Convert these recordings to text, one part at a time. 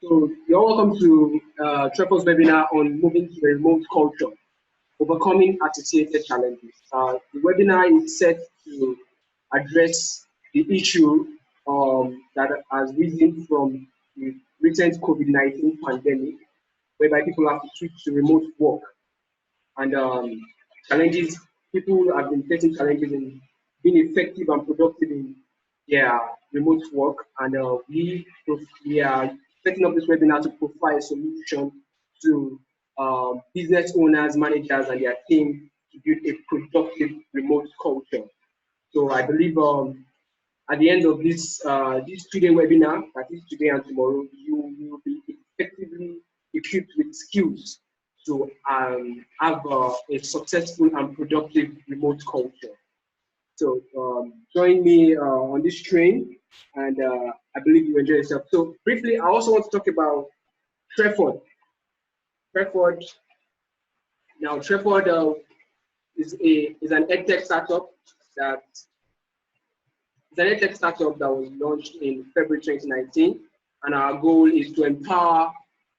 So you're welcome to Treford's webinar on moving to a remote culture, overcoming associated challenges. The webinar is set to address the issue that has risen from the recent COVID-19 pandemic, whereby people have to switch to remote work and challenges. People have been facing challenges in being effective and productive in their remote work, and we are setting up this webinar to provide a solution to business owners, managers, and their team to build a productive remote culture. So I believe at the end of this 2-day webinar, that is today and tomorrow, you will be effectively equipped with skills to have a successful and productive remote culture. So join me on this train, and I believe you enjoy yourself. So briefly, I also want to talk about Treford. Treford. Now, Treford is an edtech startup that was launched in February 2019, and our goal is to empower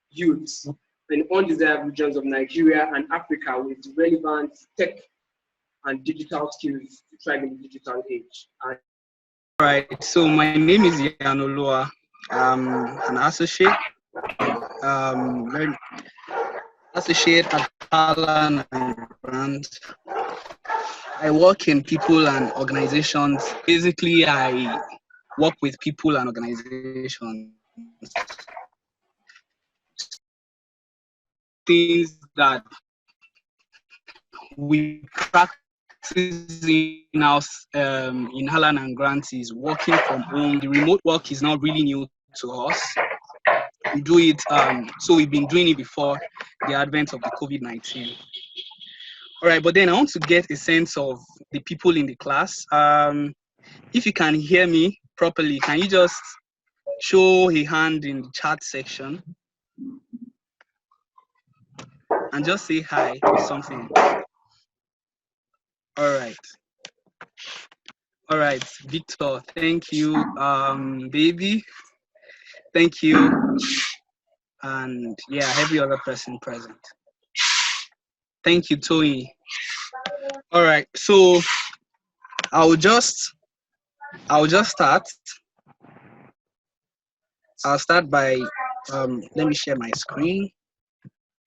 youths in undesirable regions of Nigeria and Africa with relevant tech and digital skills to thrive in the digital age. All right, so my name is Iyanuoluwa. I'm an associate, at Alan and Brand. I work in people and organizations. Basically, I work with people and organizations. Things that we practice in-house in Alan and Grant is working from home. The remote work is not really new to us. We do it, so we've been doing it before the advent of the COVID-19. All right, but then I want to get a sense of the people in the class. If you can hear me properly, can you just show a hand in the chat section and just say hi or something? All right, Victor, thank you. Baby, thank you. And yeah, every other person present. Thank you, Tony. All right, so I'll just start. I'll start by let me share my screen.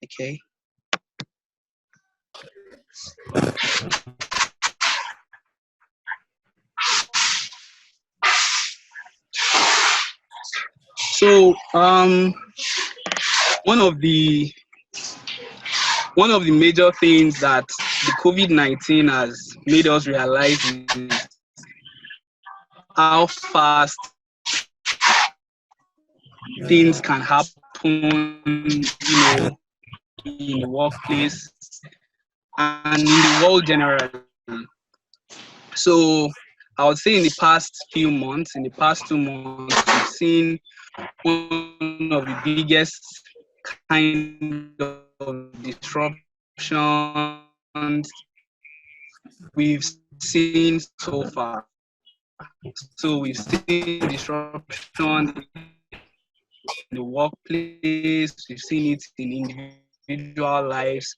Okay. So one of the major things that the COVID-19 has made us realize is how fast things can happen, in the workplace and in the world generally. So I would say in the past 2 months, we've seen one of the biggest kind of disruptions we've seen so far. So we've seen disruption in the workplace, we've seen it in individual lives,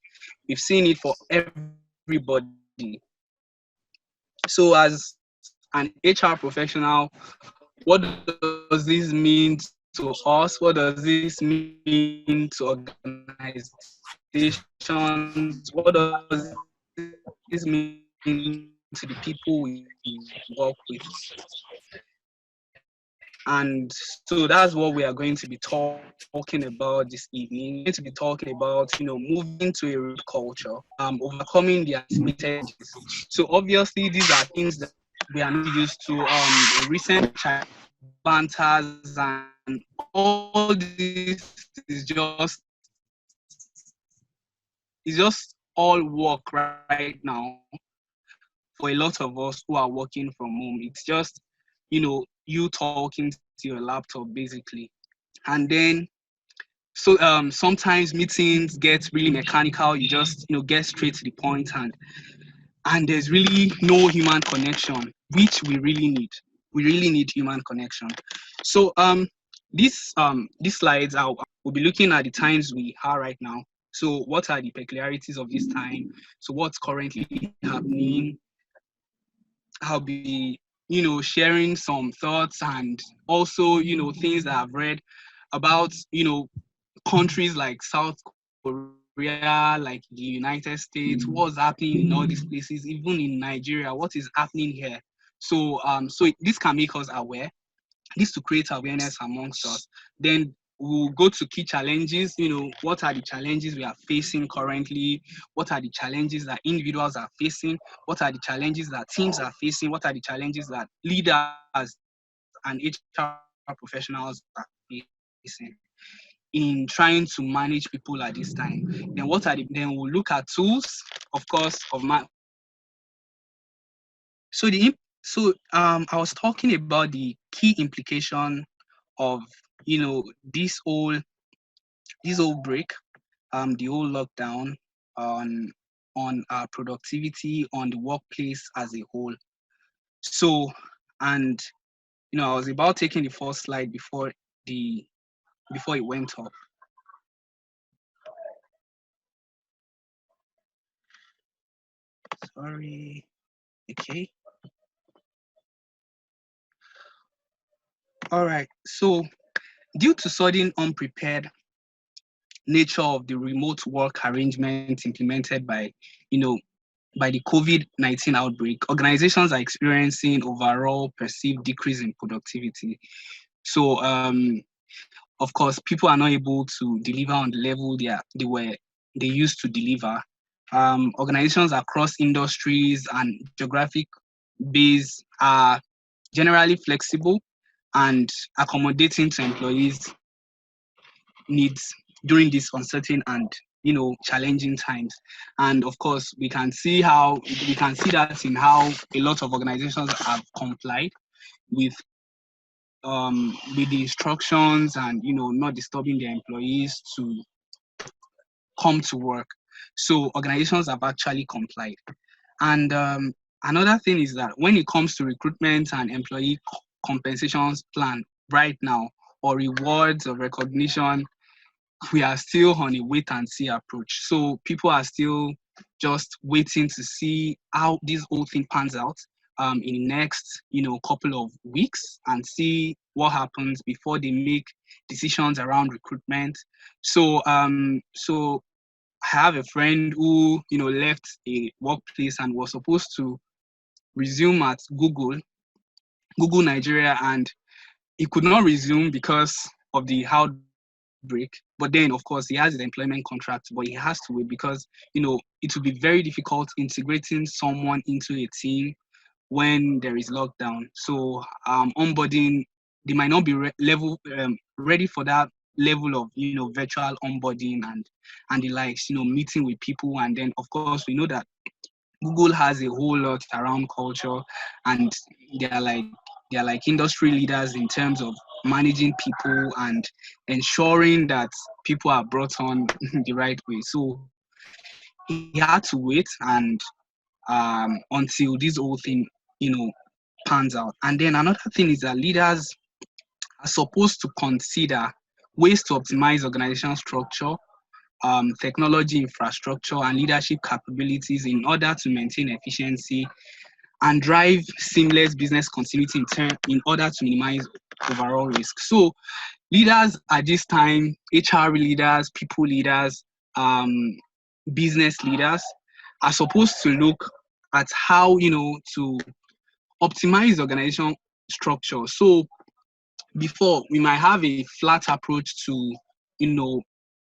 we've seen it for everybody. So as an HR professional, what does this mean to us? What does this mean to organizations? What does this mean to the people we work with? And so that's what we are going to be talking about this evening. We're going to be talking about, moving to a remote culture, overcoming the anticipated. So obviously these are things that we are not used to. The recent banters and all this is just all work right now for a lot of us who are working from home. It's just, you talking to your laptop basically. And then so sometimes meetings get really mechanical. You just get straight to the point, and there's really no human connection, which we really need. We really need human connection. So these slides will be looking at the times we are right now. So what are the peculiarities of this time? So what's currently happening? I'll be, sharing some thoughts and also, things that I've read about, countries like South Korea, like the United States, what's happening in all these places, even in Nigeria, what is happening here. So this can make us aware, this to create awareness amongst us. Then we'll go to key challenges. What are the challenges we are facing currently? What are the challenges that individuals are facing? What are the challenges that teams are facing? What are the challenges that leaders and HR professionals are facing in trying to manage people at this time? Then we'll look at tools, of course, for managing people. I was talking about the key implication of this whole break, the whole lockdown on our productivity, on the workplace as a whole. So, and I was about taking the first slide before it went up. Sorry. Okay. All right. So, due to sudden unprepared nature of the remote work arrangement implemented by the COVID-19 outbreak, organizations are experiencing overall perceived decrease in productivity. So, of course, people are not able to deliver on the level they used to deliver. Organizations across industries and geographic base are generally flexible and accommodating to employees' needs during these uncertain and challenging times. And of course, we can see that in how a lot of organizations have complied with with the instructions and not disturbing their employees to come to work. So organizations have actually complied. And another thing is that when it comes to recruitment and employee compensations plan right now, or rewards or recognition, we are still on a wait and see approach. So people are still just waiting to see how this whole thing pans out in the next, couple of weeks, and see what happens before they make decisions around recruitment. So I have a friend who, left a workplace and was supposed to resume at Google Nigeria, and he could not resume because of the outbreak. But then, of course, he has his employment contract, but he has to wait because, it will be very difficult integrating someone into a team when there is lockdown. So onboarding, they might not be ready for that level of virtual onboarding and the likes, meeting with people. And then of course we know that Google has a whole lot around culture, and they're like they're like industry leaders in terms of managing people and ensuring that people are brought on the right way. So he had to wait and until this whole thing, pans out. And then another thing is that leaders are supposed to consider ways to optimize organizational structure, technology infrastructure, and leadership capabilities in order to maintain efficiency and drive seamless business continuity in order to minimize overall risk. So leaders at this time, HR leaders, people leaders, business leaders, are supposed to look at how to optimize organizational structure. So before, we might have a flat approach to you know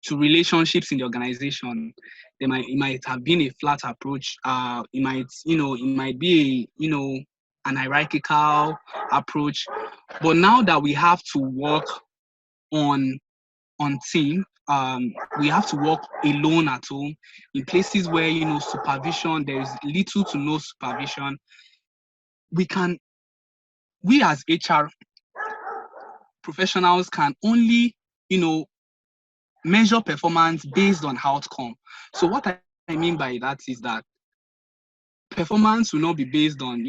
to relationships in the organization. It might have been a flat approach. It might be an hierarchical approach. But now that we have to work on team, we have to work alone at home in places where supervision, there is little to no supervision. We as HR professionals can only measure performance based on outcome. So what I mean by that is that performance will not be based on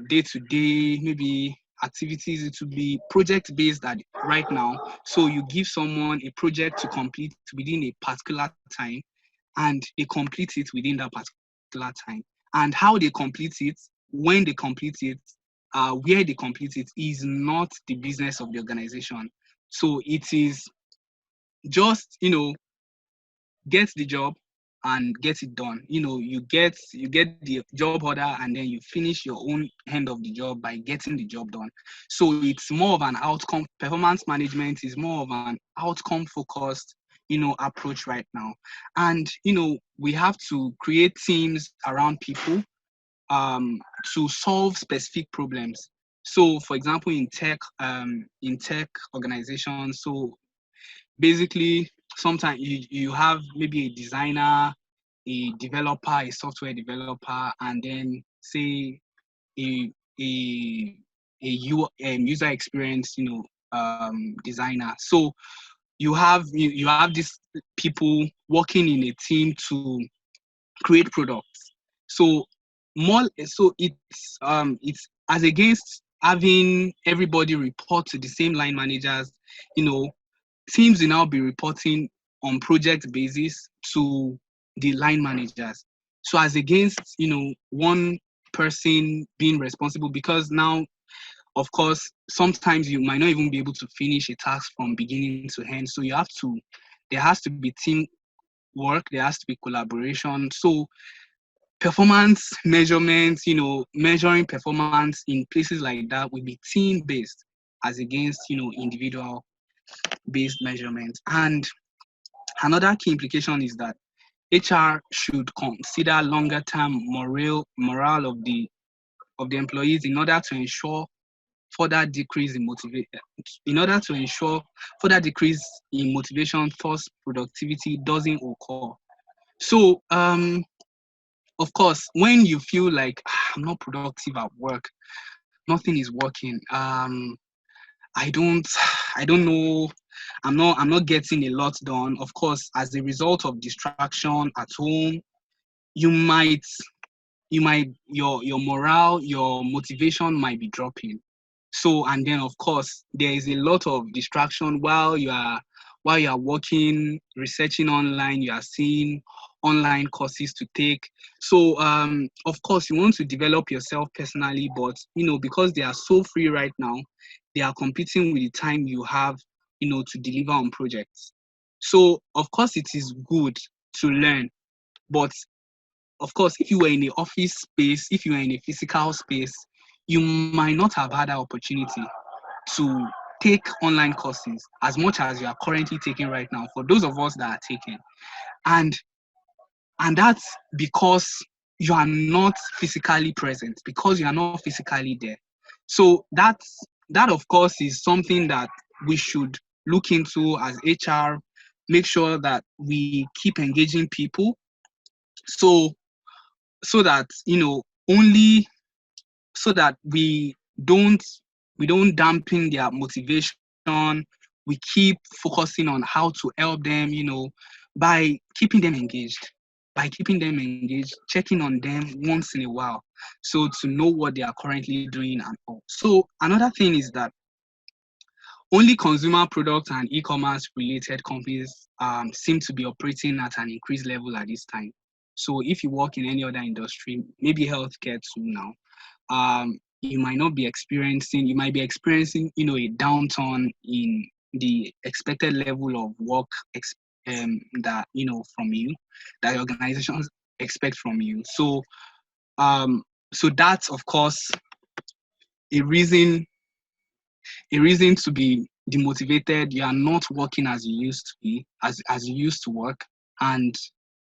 day to day, maybe activities. It will be project based at right now. So you give someone a project to complete within a particular time, and they complete it within that particular time. And how they complete it, when they complete it, where they complete it is not the business of the organization. So it is just, get the job and get it done. You get the job order, and then you finish your own end of the job by getting the job done. So it's more of an outcome. Performance management is more of an outcome focused, approach right now. And we have to create teams around people to solve specific problems. So for example, in tech organizations, so basically sometimes you have maybe a designer, a developer, a software developer, and then say a a user experience, designer. So you have these people working in a team to create products. So it's as against having everybody report to the same line managers. Teams will now be reporting on project basis to the line managers. So as against, one person being responsible, because now, of course, sometimes you might not even be able to finish a task from beginning to end. So there has to be team work, there has to be collaboration. So performance measurements, measuring performance in places like that will be team based as against, individual based measurements. And another key implication is that HR should consider longer term morale of the employees in order to ensure further decrease in motivation, thus productivity doesn't occur. So of course, when you feel like I'm not productive at work, nothing is working. I don't I don't know. I'm not getting a lot done. Of course, as a result of distraction at home, you might your morale, your motivation might be dropping. So, and then of course there is a lot of distraction while you are working, researching online, you are seeing online courses to take. So of course you want to develop yourself personally, but because they are so free right now, they are competing with the time you have, to deliver on projects. So of course it is good to learn, but of course, if you were in the office space, if you were in a physical space, you might not have had that opportunity to take online courses as much as you are currently taking right now, for those of us that are taking. And and that's because you are not physically present, because you are not physically there. So that of course is something that we should look into as HR, make sure that we keep engaging people. So so that only so that don't we don't dampen their motivation. We keep focusing on how to help them, by keeping them engaged, checking on them once in a while, so to know what they are currently doing and all. So another thing is that only consumer products and e-commerce related companies seem to be operating at an increased level at this time. So if you work in any other industry, maybe healthcare too now, you might be experiencing, a downturn in the expected level of work that, from you, that organizations expect from you. So that's of course a reason to be demotivated. You are not working as you used to be, as you used to work. And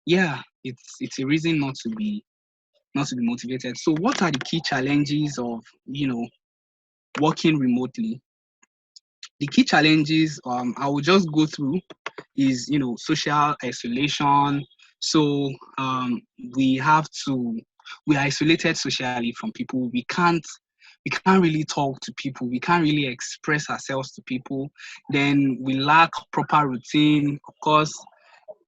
yeah, it's a reason not to be motivated. So what are the key challenges of working remotely? The key challenges I will just go through is social isolation. So we have to we are isolated socially from people. We can't really talk to people. We can't really express ourselves to people. Then we lack proper routine. Of course,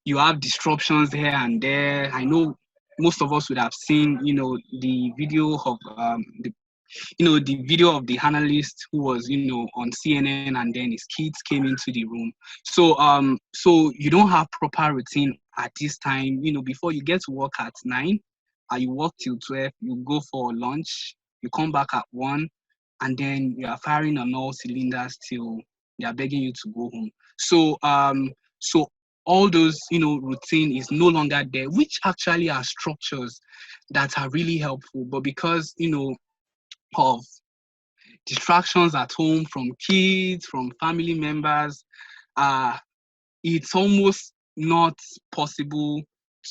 you have disruptions here and there. I know most of us would have seen, the video of the video of the analyst who was, on CNN, and then his kids came into the room. So you don't have proper routine at this time. Before you get to work at 9, you work till 12, you go for lunch, you come back at 1, and then you are firing on all cylinders till they are begging you to go home. So all those, routine is no longer there, which actually are structures that are really helpful. But because, of distractions at home from kids, from family members, uh, it's almost not possible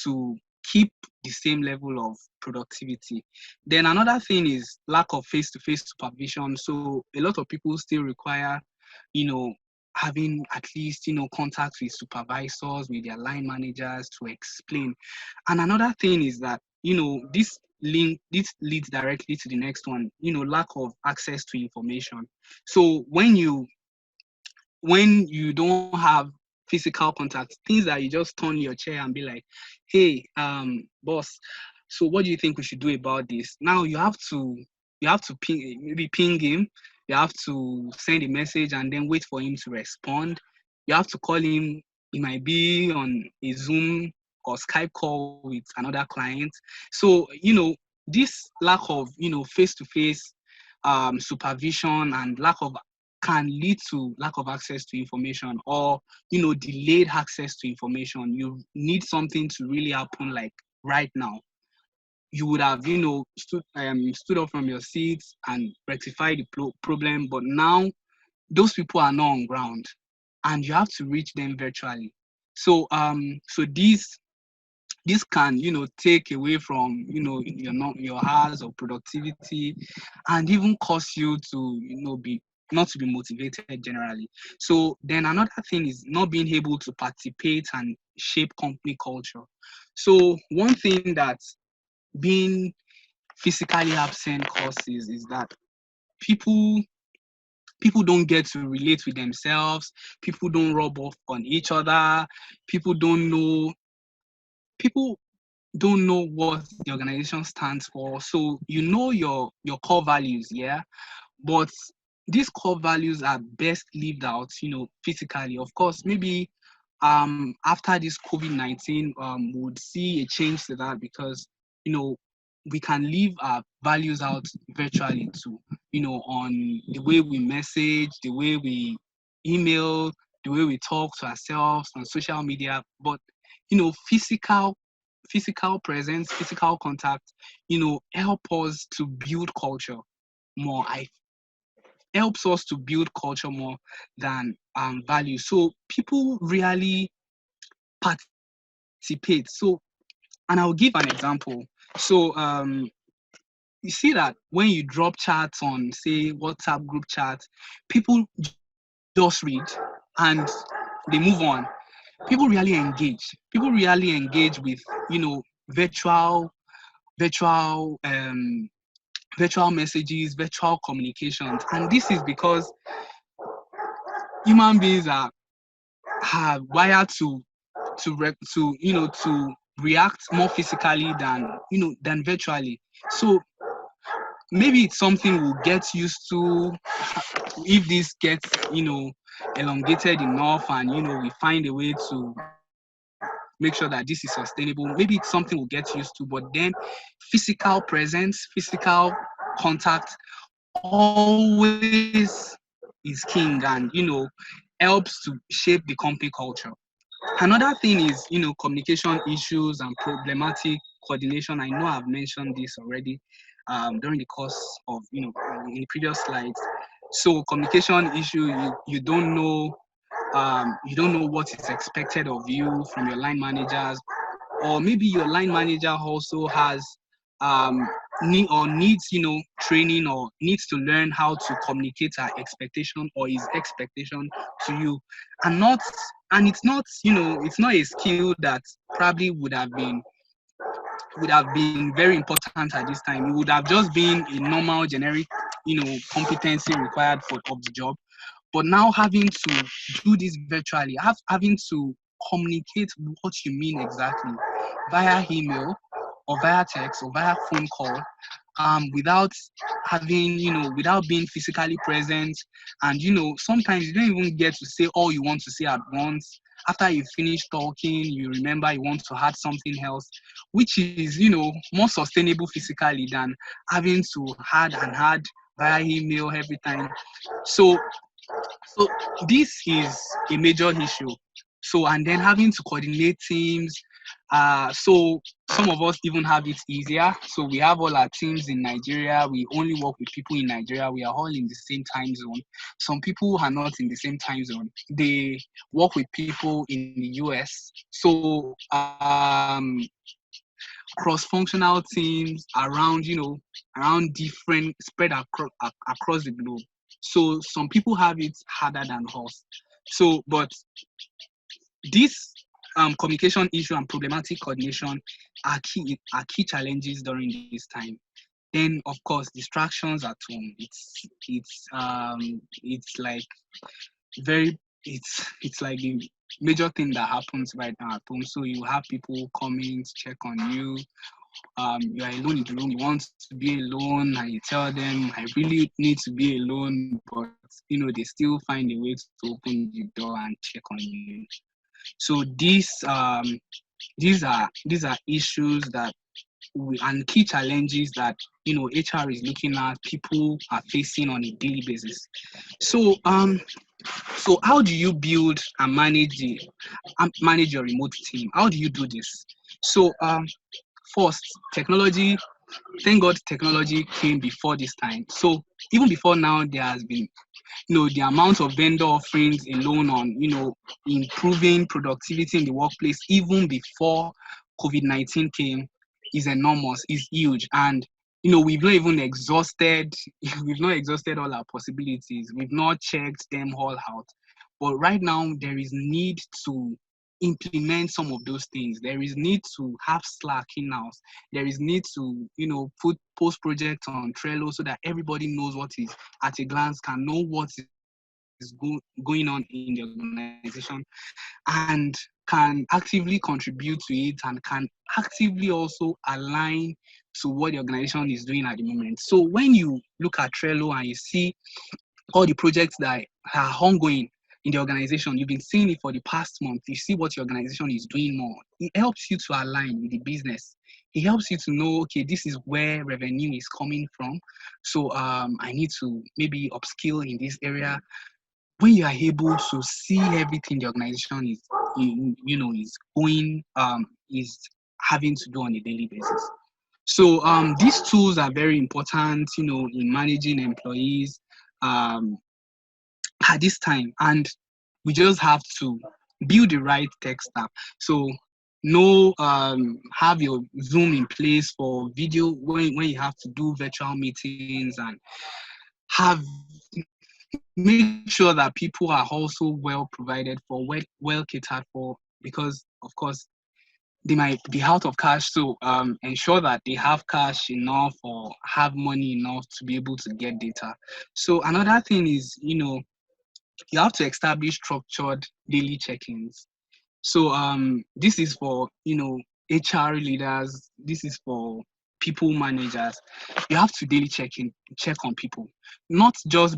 to keep the same level of productivity. Then another thing is lack of face-to-face supervision. So a lot of people still require, you know, having at least, contact with supervisors, with their line managers to explain. And another thing is that, this leads directly to the next one, lack of access to information. So when you don't have physical contact, things that you just turn your chair and be like, hey, boss, so what do you think we should do about this? Now you have to ping him, you have to send a message and then wait for him to respond. You have to call him, he might be on a Zoom or Skype call with another client. So, this lack of, face-to-face supervision and lack of can lead to lack of access to information, or delayed access to information. You need something to really happen like right now. You would have stood up from your seats and rectified the problem, but now those people are not on ground and you have to reach them virtually. So this can take away from your hours of productivity, and even cause you to be not to be motivated generally. So then another thing is not being able to participate and shape company culture. So one thing that being physically absent causes is that people people don't get to relate with themselves, people don't rub off on each other, people don't know people don't know what the organization stands for. So your core values, yeah. But these core values are best lived out, physically. Of course, maybe after this COVID-19, we would see a change to that, because you know we can live our values out virtually too. On the way we message, the way we email, the way we talk to ourselves on social media. But physical presence, physical contact, help us to build culture more. I helps us to build culture more than value. So people really participate. So, and I'll give an example. So you see that when you drop chats on, say, WhatsApp group chat, people just read and they move on. People really engage. People really engage with virtual virtual virtual messages, virtual communications, and this is because human beings are wired to react more physically than virtually. So maybe it's something we'll get used to if this gets elongated enough, and we find a way to make sure that this is sustainable. Maybe it's something we'll get used to, but then physical presence, physical contact always is king, and helps to shape the company culture. Another thing is, communication issues and problematic coordination. I know I've mentioned this already during the course of, in the previous slides. So communication issue, you don't know what is expected of you from your line managers, or maybe your line manager also has um needs training, or needs to learn how to communicate her expectation or his expectation to you, and not and it's not a skill that probably would have been very important at this time. It would have just been a normal generic competency required of the job. But now having to do this virtually, having to communicate what you mean exactly via email or via text or via phone call, without having, without being physically present. And, sometimes you don't even get to say all you want to say at once. After you finish talking, you remember you want to add something else, which is, more sustainable physically than having to add via email every time. So so this is a major issue. So, and then having to coordinate teams. So some of us even have it easier. So we have all our teams in Nigeria. We only work with people in Nigeria. We are all in the same time zone. Some people are not in the same time zone. They work with people in the US. So cross-functional teams around, around different spread across the globe. So some people have it harder than us. So, but this communication issue and problematic coordination are key challenges during this time. Then, of course, distractions at home. It's like very it's like a major thing that happens right now at home. So you have people coming to check on you. You are alone in the room, you want to be alone, and you tell them, I really need to be alone, but they still find a way to open the door and check on you. So these are issues that and key challenges that HR is looking at, people are facing on a daily basis. So how do you build and manage your remote team? How do you do this? So first, technology. Thank God technology came before this time. So even before now, there has been, the amount of vendor offerings alone on, improving productivity in the workplace, even before COVID-19 came, is enormous, is huge. And, we've not even exhausted, we've not exhausted all our possibilities. We've not checked them all out. But right now, there is need to implement some of those things. There is need to have Slack in-house. There is need to, put post projects on Trello so that everybody knows what is at a glance, can know what is going on in the organization, and can actively contribute to it, and can actively also align to what the organization is doing at the moment. So when you look at Trello and you see all the projects that are ongoing in the organization, you've been seeing it for the past month, you see what your organization is doing more. It helps you to align with the business. It helps you to know, okay, this is where revenue is coming from. So I need to maybe upskill in this area. When you are able to see everything the organization is, is going, is having to do on a daily basis. So these tools are very important, in managing employees at this time, and we just have to build the right tech stack. So have your Zoom in place for video when you have to do virtual meetings, and have make sure that people are also well provided for, well catered for, because of course they might be out of cash. So ensure that they have cash enough or have money enough to be able to get data. So another thing is, you have to establish structured daily check-ins. So this is for, HR leaders, this is for people managers. You have to daily check on people, not just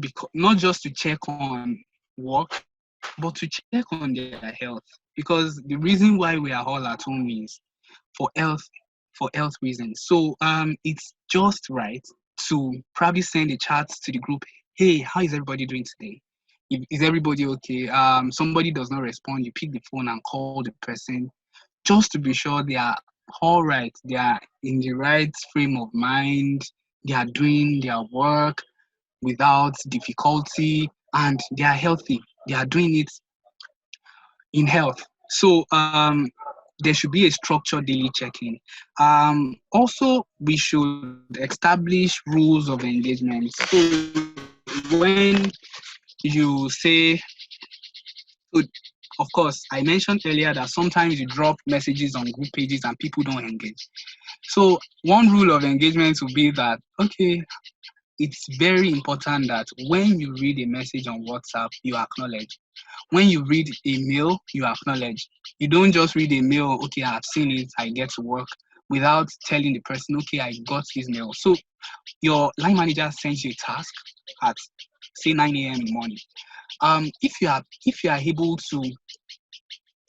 to check on work, but to check on their health. Because the reason why we are all at home is for health reasons. So it's just right to probably send a chat to the group. Hey, how is everybody doing today? Is everybody okay? Somebody does not respond, you pick the phone and call the person, just to be sure they are all right, they are in the right frame of mind, they are doing their work without difficulty, and they are healthy. They are doing it in health. So there should be a structured daily check-in. Also, we should establish rules of engagement. So when you say, so of course, I mentioned earlier that sometimes you drop messages on group pages and people don't engage. So one rule of engagement would be that, okay, it's very important that when you read a message on WhatsApp, you acknowledge. When you read a mail, you acknowledge. You don't just read a mail, okay, I've seen it, I get to work. without telling the person, okay, I got this mail. So your line manager sends you a task at say 9 a.m. in the morning. If you are able to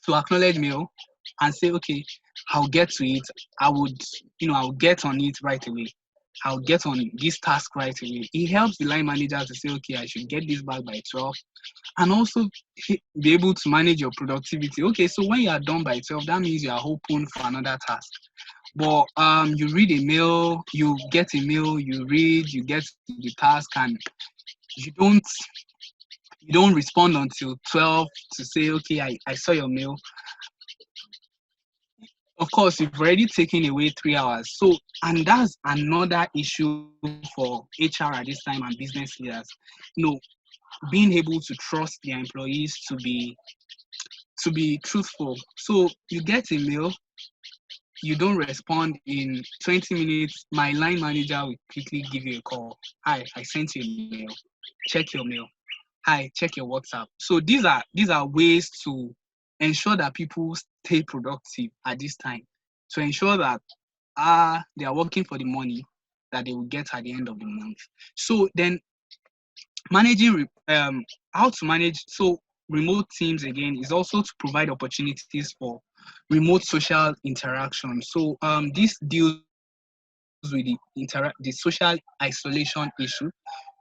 acknowledge mail and say, okay, I'll get to it. I'll get on it right away. I'll get on this task right away. It helps the line manager to say, okay, I should get this back by 12, and also be able to manage your productivity. Okay, so when you are done by 12, that means you are open for another task. But you read a mail, you get a mail, you read, you get to the task, and you don't respond until 12 to say, okay, I saw your mail. Of course, you've already taken away 3 hours. So, and that's another issue for HR at this time and business leaders. You know, being able to trust their employees to be truthful. So you get a mail, you don't respond in 20 minutes, my line manager will quickly give you a call. Hi, I sent you a mail. Check your mail. Hi, check your WhatsApp. So these are ways to ensure that people stay productive at this time, to ensure that they are working for the money that they will get at the end of the month. So then managing how to manage remote teams again is also to provide opportunities for remote social interaction. So this deals with the social isolation issue.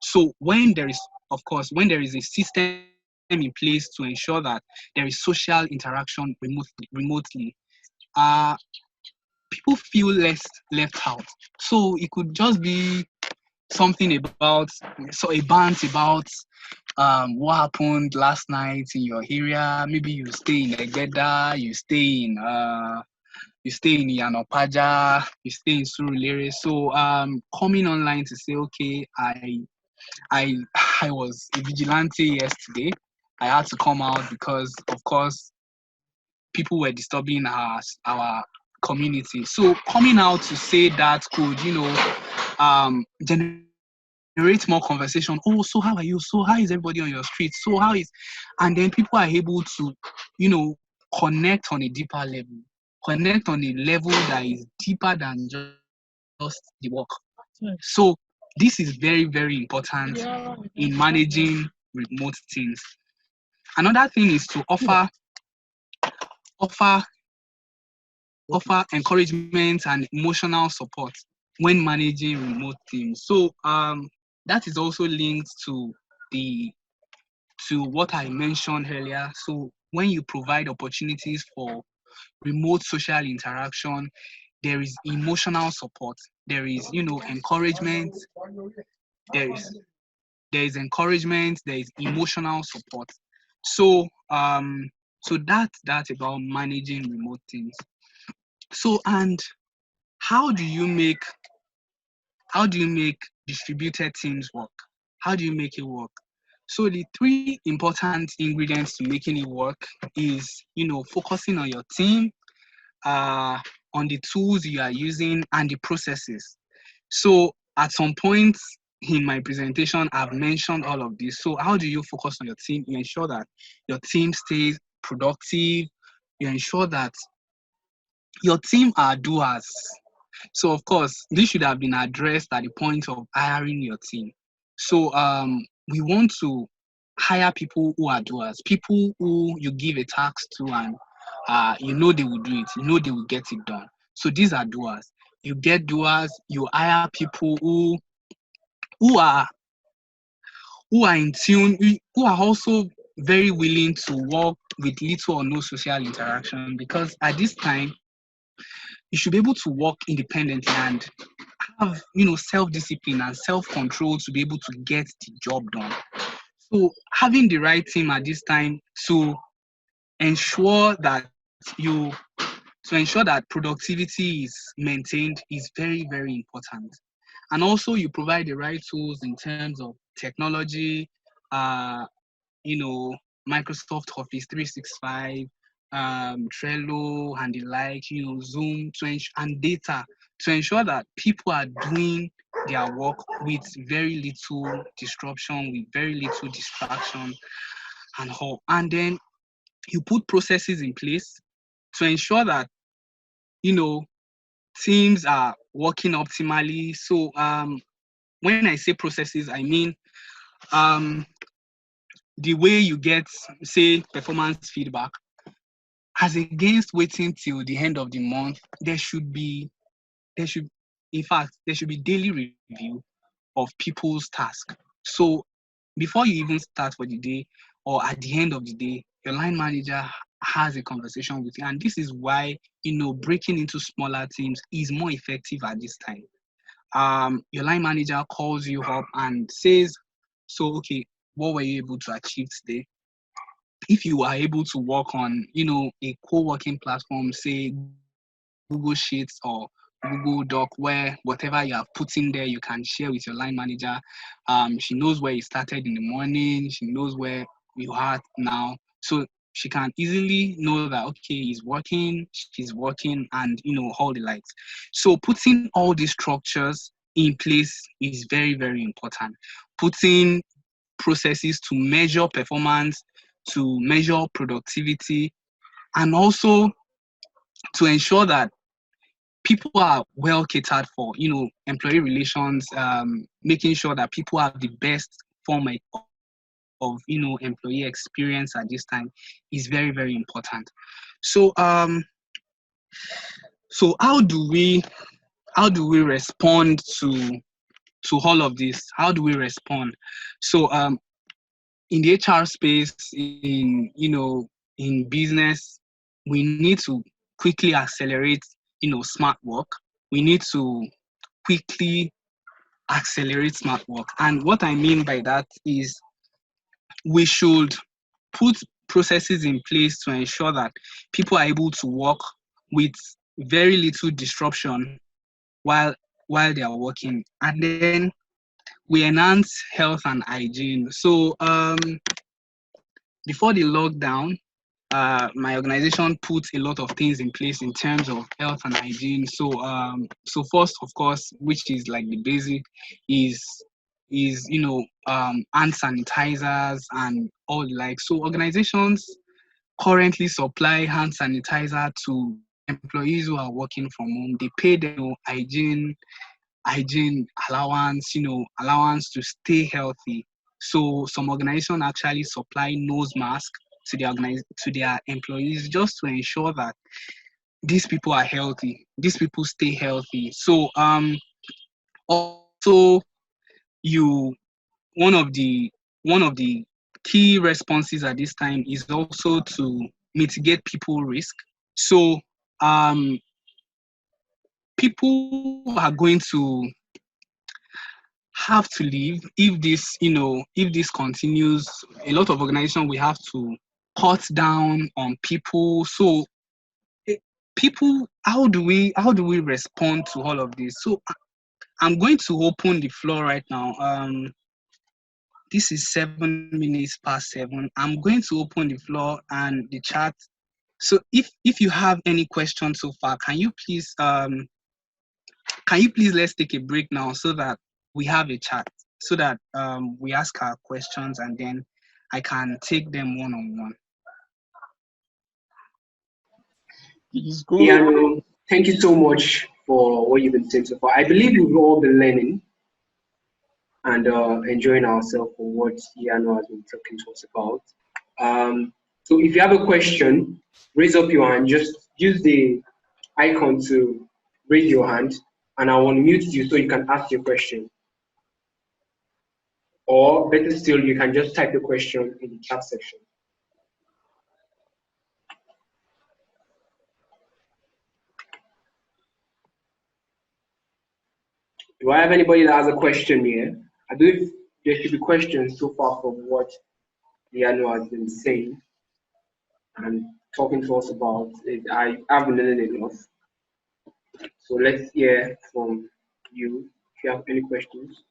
So when there is, of course, when there is a system in place to ensure that there is social interaction remotely, uh people feel less left out. So it could just be something about, so a bant about what happened last night in your area. Maybe you stay in Egeda, you stay in Iyanuoluwa, you stay in Surulere. So coming online to say, okay, I I was a vigilante yesterday. I had to come out because, of course, people were disturbing our community. So coming out to say that could, generate more conversation. Oh, so how are you? So how is everybody on your street? So how is, and then people are able to, connect on a deeper level, connect on a level that is deeper than just the work. So this is very, very important in managing remote teams. Another thing is to offer encouragement and emotional support when managing remote teams. So that is also linked the to what I mentioned earlier. So when you provide opportunities for remote social interaction, there is emotional support. There is, encouragement. There is encouragement. There is emotional support. So that's about managing remote teams. So, and how do you make how do you make distributed teams work? How do you make it work? So the three important ingredients to making it work is, focusing on your team, uh, on the tools you are using, and the processes. So at some point in my presentation, I've mentioned all of this. So how do you focus on your team? You ensure that your team stays productive. You ensure that your team are doers. So of course, this should have been addressed at the point of hiring your team. So we want to hire people who are doers, people who you give a task to and they will do it, they will get it done. So these are doers. You get doers, you hire people who are in tune, who are also very willing to work with little or no social interaction, because at this time you should be able to work independently and have self-discipline and self-control to be able to get the job done. So having the right team at this time to ensure that productivity is maintained is very, very important. And also you provide the right tools in terms of technology, uh, you know, Microsoft Office 365, Trello, and the like, Zoom and data to ensure that people are doing their work with very little disruption, with very little distraction, and all. And then you put processes in place to ensure that, you know, teams are working optimally. So when I say processes, I mean um, the way you get, say, performance feedback, as against waiting till the end of the month, there should, in fact, there should be daily review of people's task. So before you even start for the day or at the end of the day, your line manager has a conversation with you. And this is why, breaking into smaller teams is more effective at this time. Your line manager calls you up and says, so, okay, what were you able to achieve today? If you are able to work on, a co-working platform, say Google Sheets or Google Doc, where whatever you have put in there, you can share with your line manager. She knows where you started in the morning. She knows where you are now. So she can easily know that, okay, he's working, she's working, and, all the likes. So putting all these structures in place is very, very important. Putting processes to measure performance, to measure productivity, and also to ensure that people are well catered for, employee relations, making sure that people have the best form of, employee experience at this time is very, very important. So, how do we respond to all of this? How do we respond? So, in the HR space, in business, we need to quickly accelerate, smart work. We need to quickly accelerate smart work. And what I mean by that is we should put processes in place to ensure that people are able to work with very little disruption while they are working. And then we enhance health and hygiene. So before the lockdown, my organization put a lot of things in place in terms of health and hygiene. So first, of course, which is like the basic, is hand sanitizers and all the like. So organizations currently supply hand sanitizer to employees who are working from home. They pay them, hygiene allowance, allowance to stay healthy. So some organizations actually supply nose mask to their employees just to ensure that these people are healthy, these people stay healthy. So also you one of the key responses at this time is also to mitigate people risk. So um people are going to have to leave if this continues. A lot of organizations we have to cut down on people. So eh, people, how do we respond to all of this? So I'm going to open the floor right now. This is 7 minutes past 7. I'm going to open the floor and the chat. So if you have any questions so far, can you please let's take a break now so that we have a chat, so that we ask our questions and then I can take them one on one. It's good. Yeah, no, thank you so much for what you've been saying so far. I believe we've all been learning and enjoying ourselves for what Iyanuoluwa has been talking to us about. So if you have a question, raise up your hand. Just use the icon to raise your hand, and I will mute you so you can ask your question. Or better still, you can just type the question in the chat section. Do I have anybody that has a question here? I believe there should be questions so far from what Iyanuoluwa has been saying and talking to us about. I haven't learned enough. So let's hear from you if you have any questions.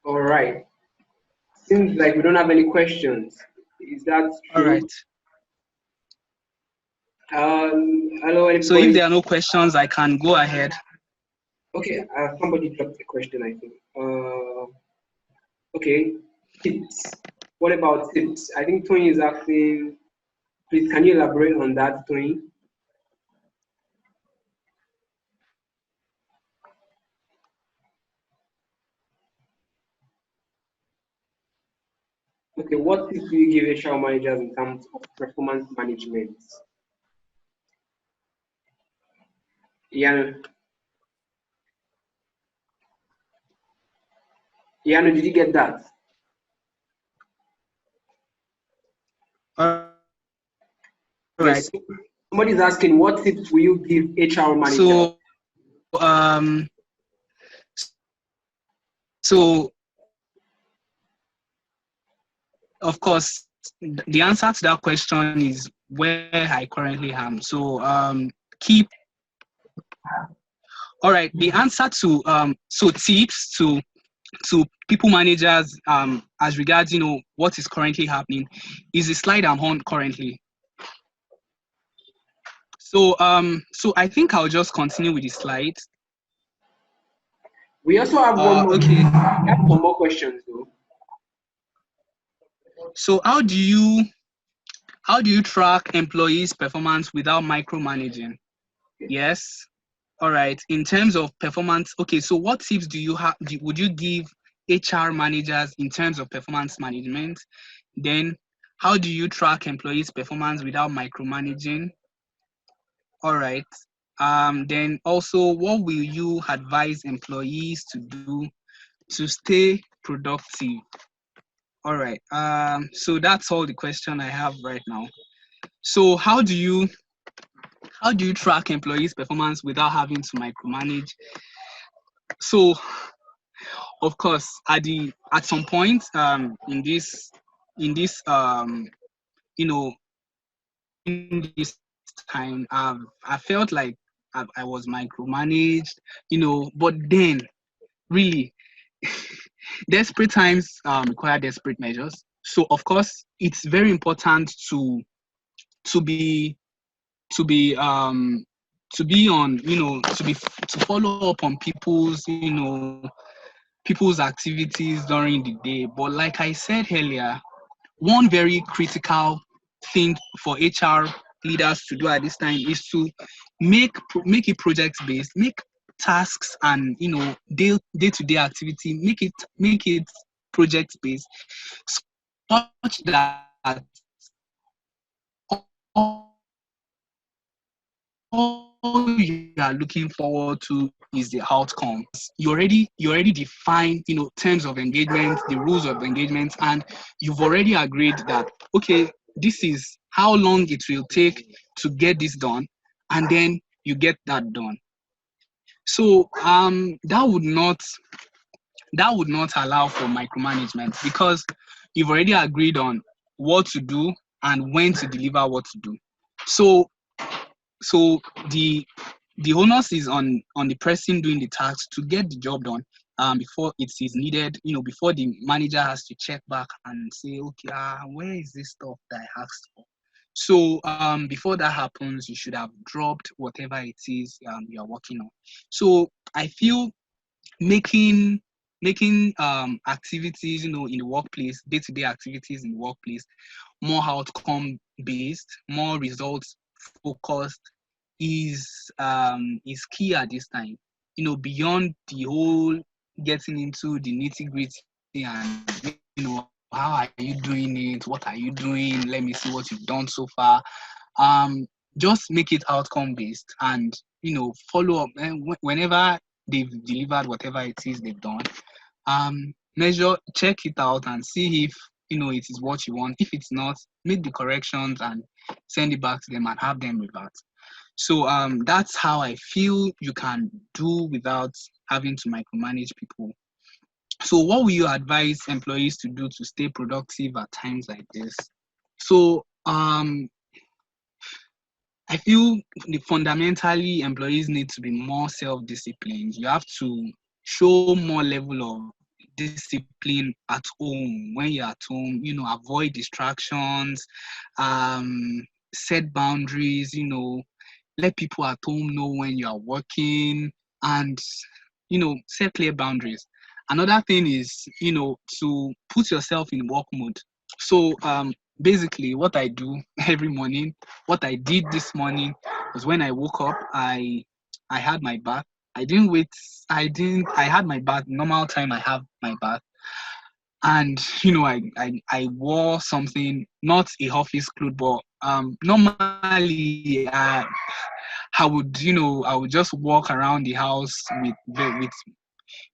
All right. Seems like we don't have any questions. Is that All true? right. Hello, So if anybody? there are no questions, I can go ahead. Okay, somebody dropped a question, I think. Okay, tips. What about tips? I think Tony is asking, please, can you elaborate on that, Tony? Okay, what tips do you give HR managers in terms of performance management? Ianu, did you get that? All right. Yes. Somebody's asking, what tips will you give HR managers? So of course, the answer to that question is where I currently am. So keep. All right. The answer to so tips to people managers as regards what is currently happening is the slide I'm on currently. So I think I'll just continue with the slide. We also have one more. Okay. We have some more questions though. So how do you track employees' performance without micromanaging? Yes. All right. In terms of performance, okay. So what tips do you have? Would you give HR managers in terms of performance management? Then, how do you track employees' performance without micromanaging? All right. Then also, what will you advise employees to do to stay productive? All right. So that's all the question I have right now. So how do you track employees' performance without having to micromanage? So of course, at some point in this in this time, I felt like I was micromanaged, but then really desperate times require desperate measures. So of course, it's very important to be to be on to follow up on people's activities during the day. But like I said earlier, one very critical thing for HR leaders to do at this time is to make it project based, make tasks and day-to-day activity, make it project based, such that all you are looking forward to is the outcome. You already define terms of engagement, the rules of engagement, and you've already agreed that okay, this is how long it will take to get this done, and then you get that done. So that would not allow for micromanagement because you've already agreed on what to do and when to deliver what to do. So the onus is on the person doing the task to get the job done before it is needed, before the manager has to check back and say, okay, where is this stuff that I asked for? So before that happens, you should have dropped whatever it is you are working on. So I feel making activities, in the workplace, day-to-day activities in the workplace, more outcome based, more results focused is key at this time. Beyond the whole getting into the nitty-gritty and how are you doing it? What are you doing? Let me see what you've done so far. Just make it outcome based and follow up whenever they've delivered whatever it is they've done. Measure, check it out and see if it is what you want. If it's not, make the corrections and send it back to them and have them revert. So that's how I feel you can do without having to micromanage people. So what will you advise employees to do to stay productive at times like this? So I feel fundamentally employees need to be more self-disciplined. You have to show more level of discipline at home. When you're at home, avoid distractions, set boundaries, let people at home know when you are working, and set clear boundaries. Another thing is, to put yourself in work mode. So basically what I do every morning, what I did this morning was, when I woke up, I had my bath. I had my bath, normal time I have my bath. And I wore something, not a office clothes, but normally I would just walk around the house with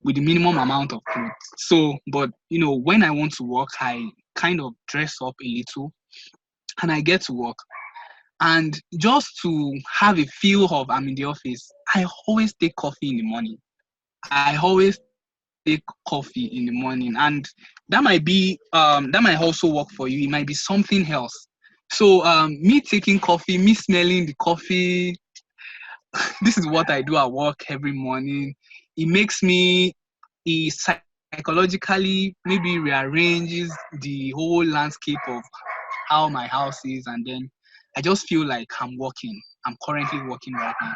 the minimum amount of clothes. So, but when I want to work, I kind of dress up a little and I get to work. And just to have a feel of I'm in the office, I always take coffee in the morning. I always take coffee in the morning, and that might also work for you. It might be something else. So me taking coffee, me smelling the coffee, this is what I do at work every morning. It makes me, it psychologically maybe rearranges the whole landscape of how my house is, and then I just feel like I'm working. I'm currently working right now.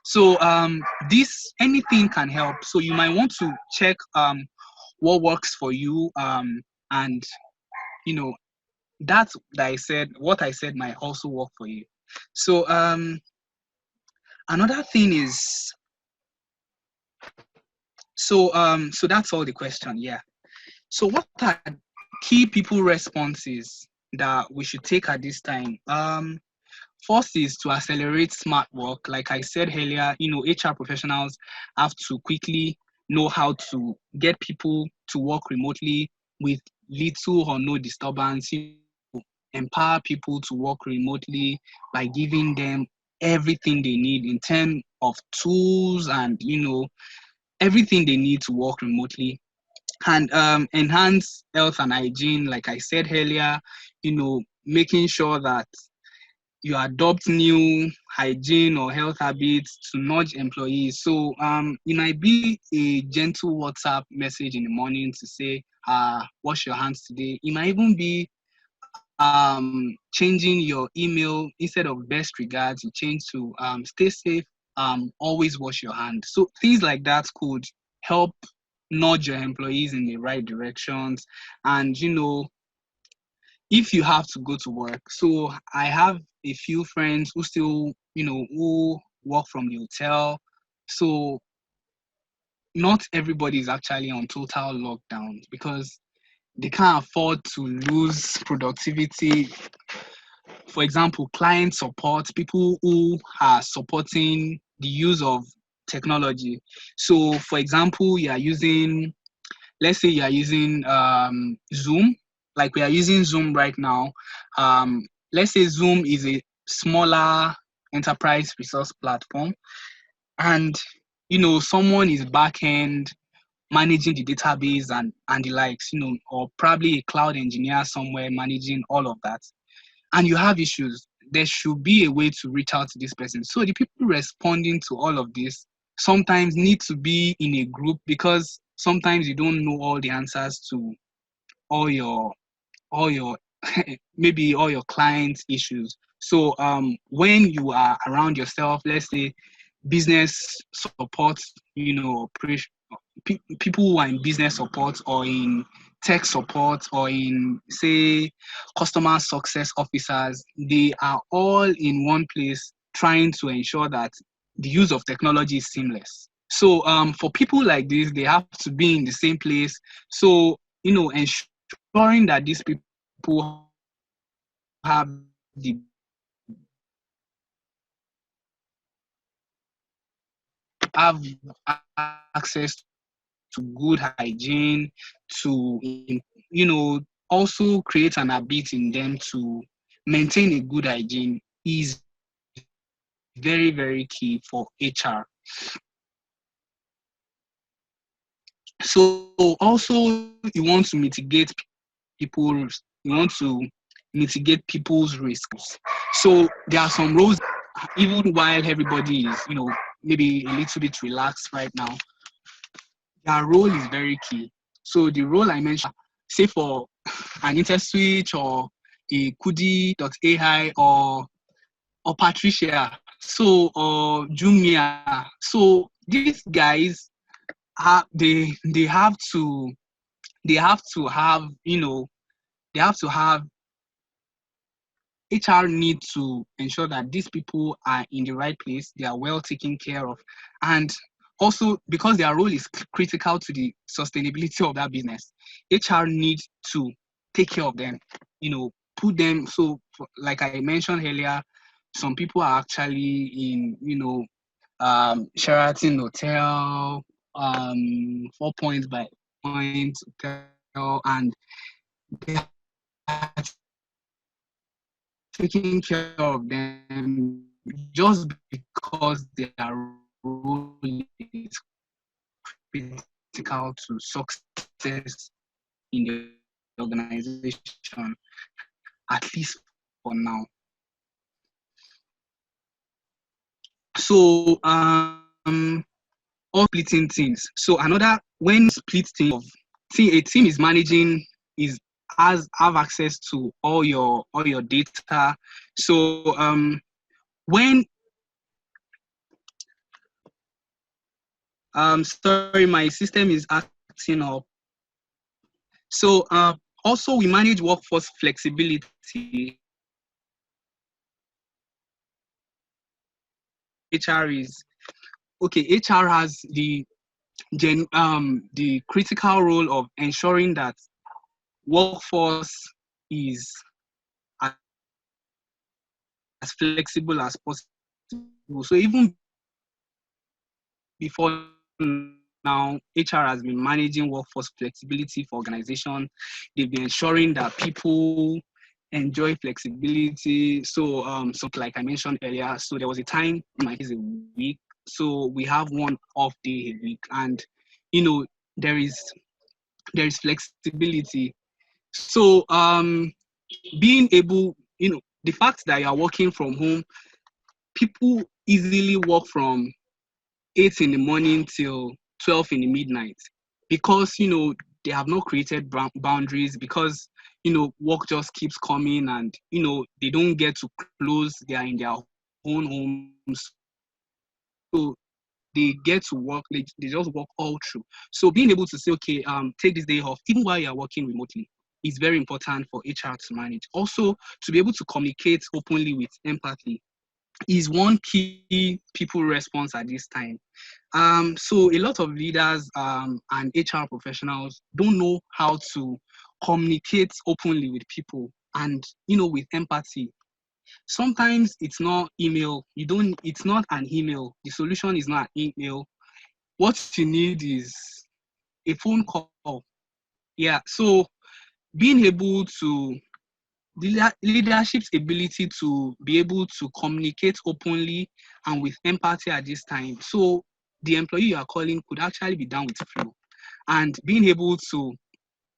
So this anything can help. So you might want to check what works for you, and you know what I said might also work for you. So another thing is, so that's all the question. Yeah. So what are key people responses that we should take at this time? First is to accelerate smart work. Like I said earlier, HR professionals have to quickly know how to get people to work remotely with little or no disturbance. Empower people to work remotely by giving them everything they need in terms of tools and everything they need to work remotely. And enhance health and hygiene, like I said earlier, making sure that you adopt new hygiene or health habits to nudge employees. So it might be a gentle WhatsApp message in the morning to say, wash your hands today. It might even be changing your email, instead of best regards, you change to stay safe, always wash your hands. So things like that could help nudge your employees in the right directions. And if you have to go to work, so I have a few friends who still who work from the hotel. So not everybody is actually on total lockdown, because they can't afford to lose productivity. For example, client support, people who are supporting the use of technology. So for example, let's say you are using Zoom, like we are using Zoom right now. Let's say Zoom is a smaller enterprise resource platform, and someone is back end managing the database and the likes, or probably a cloud engineer somewhere managing all of that, and you have issues. There should be a way to reach out to this person. So the people responding to all of this sometimes need to be in a group, because sometimes you don't know all the answers to all your maybe all your clients' issues. So when you are around yourself, let's say business support, people who are in business support or in tech support or in, say, customer success officers, they are all in one place trying to ensure that the use of technology is seamless. So for people like this, they have to be in the same place. So ensuring that these people have the have access to good hygiene, to also create an habit in them to maintain a good hygiene is very, very key for HR. So also you want to mitigate people's risks. So there are some roles, even while everybody is maybe a little bit relaxed right now, their role is very key. So the role I mentioned, say for an InterSwitch or a Kudi.ai or Patricia, so or Jumia. So these guys have they have to have, they have to have HR need to ensure that these people are in the right place, they are well taken care of, and also because their role is critical to the sustainability of that business, HR needs to take care of them, put them. So, like I mentioned earlier, some people are actually in, Sheraton Hotel, 4 Points by Points Hotel, and they are taking care of them just because their role is critical to success in the organization, at least for now. So, all splitting teams. So another, when split team of a team is managing, is have access to all your data. So when sorry, my system is acting up. So also we manage workforce flexibility. HR is okay. HR has the critical role of ensuring that workforce is as flexible as possible. So even before now, HR has been managing workforce flexibility for organizations. They've been ensuring that people enjoy flexibility. So, like I mentioned earlier, so there was a time in my case a week. So we have one off day a week, and there is flexibility. So being able, the fact that you are working from home, people easily work from 8 in the morning till 12 in the midnight because they have not created boundaries, because work just keeps coming, and they don't get to close. They are in their own homes, so they get to work. They just work all through. So being able to say, okay, take this day off even while you are working remotely is very important for HR to manage. Also, to be able to communicate openly with empathy is one key people response at this time. So a lot of leaders and HR professionals don't know how to communicate openly with people and with empathy. Sometimes it's not email. It's not an email. The solution is not an email. What you need is a phone call. Yeah. So being able to leadership's ability to be able to communicate openly and with empathy at this time. So the employee you are calling could actually be down with flu, and being able to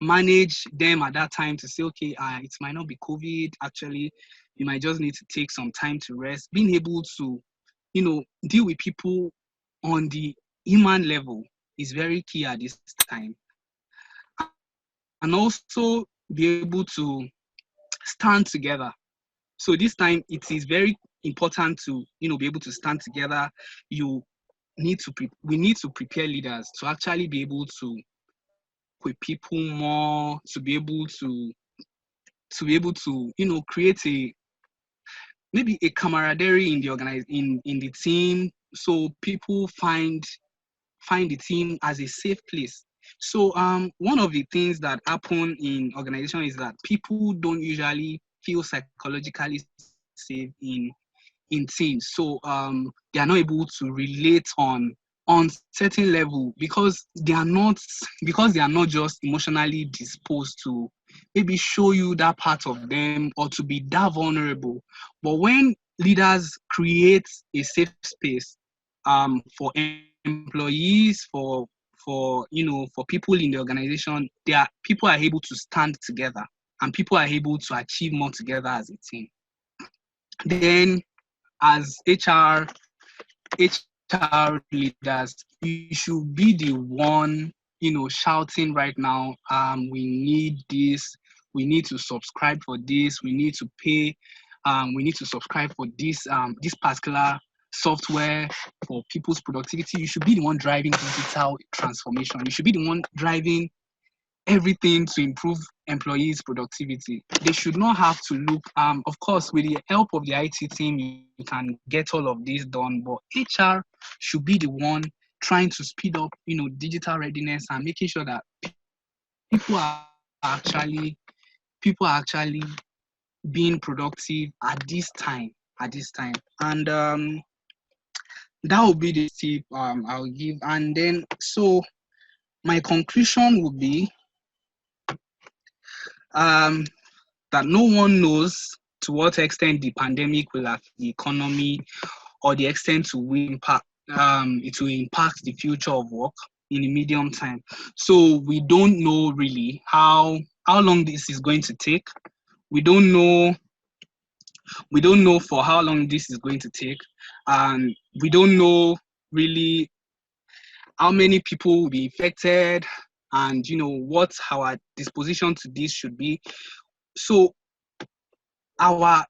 manage them at that time to say, okay, it might not be COVID. Actually, you might just need to take some time to rest. Being able to, deal with people on the human level is very key at this time, and also be able to stand together. So this time it is very important to be able to stand together. We need to prepare leaders to actually be able to work with people more, to be able to create maybe a camaraderie in the team, so people find the team as a safe place. So one of the things that happen in organization is that people don't usually feel psychologically safe in teams. So they are not able to relate on certain level because they are not just emotionally disposed to maybe show you that part of them or to be that vulnerable. But when leaders create a safe space for employees, for people in the organization, people are able to stand together and people are able to achieve more together as a team. Then as HR leaders, you should be the one, shouting right now, we need this, we need to subscribe for this, we need to pay, we need to subscribe for this particular software for people's productivity. You should be the one driving digital transformation. You should be the one driving everything to improve employees' productivity. They should not have to look, of course, with the help of the IT team, you can get all of this done, but HR should be the one trying to speed up, digital readiness and making sure that people are actually being productive at this time. And that will be the tip I'll give. And then, so my conclusion would be that no one knows to what extent the pandemic will affect the economy or the extent to which it will impact the future of work in the medium time. So we don't know really how long this is going to take. We don't know for how long this is going to take. We don't know really how many people will be affected and what our disposition to this should be. So our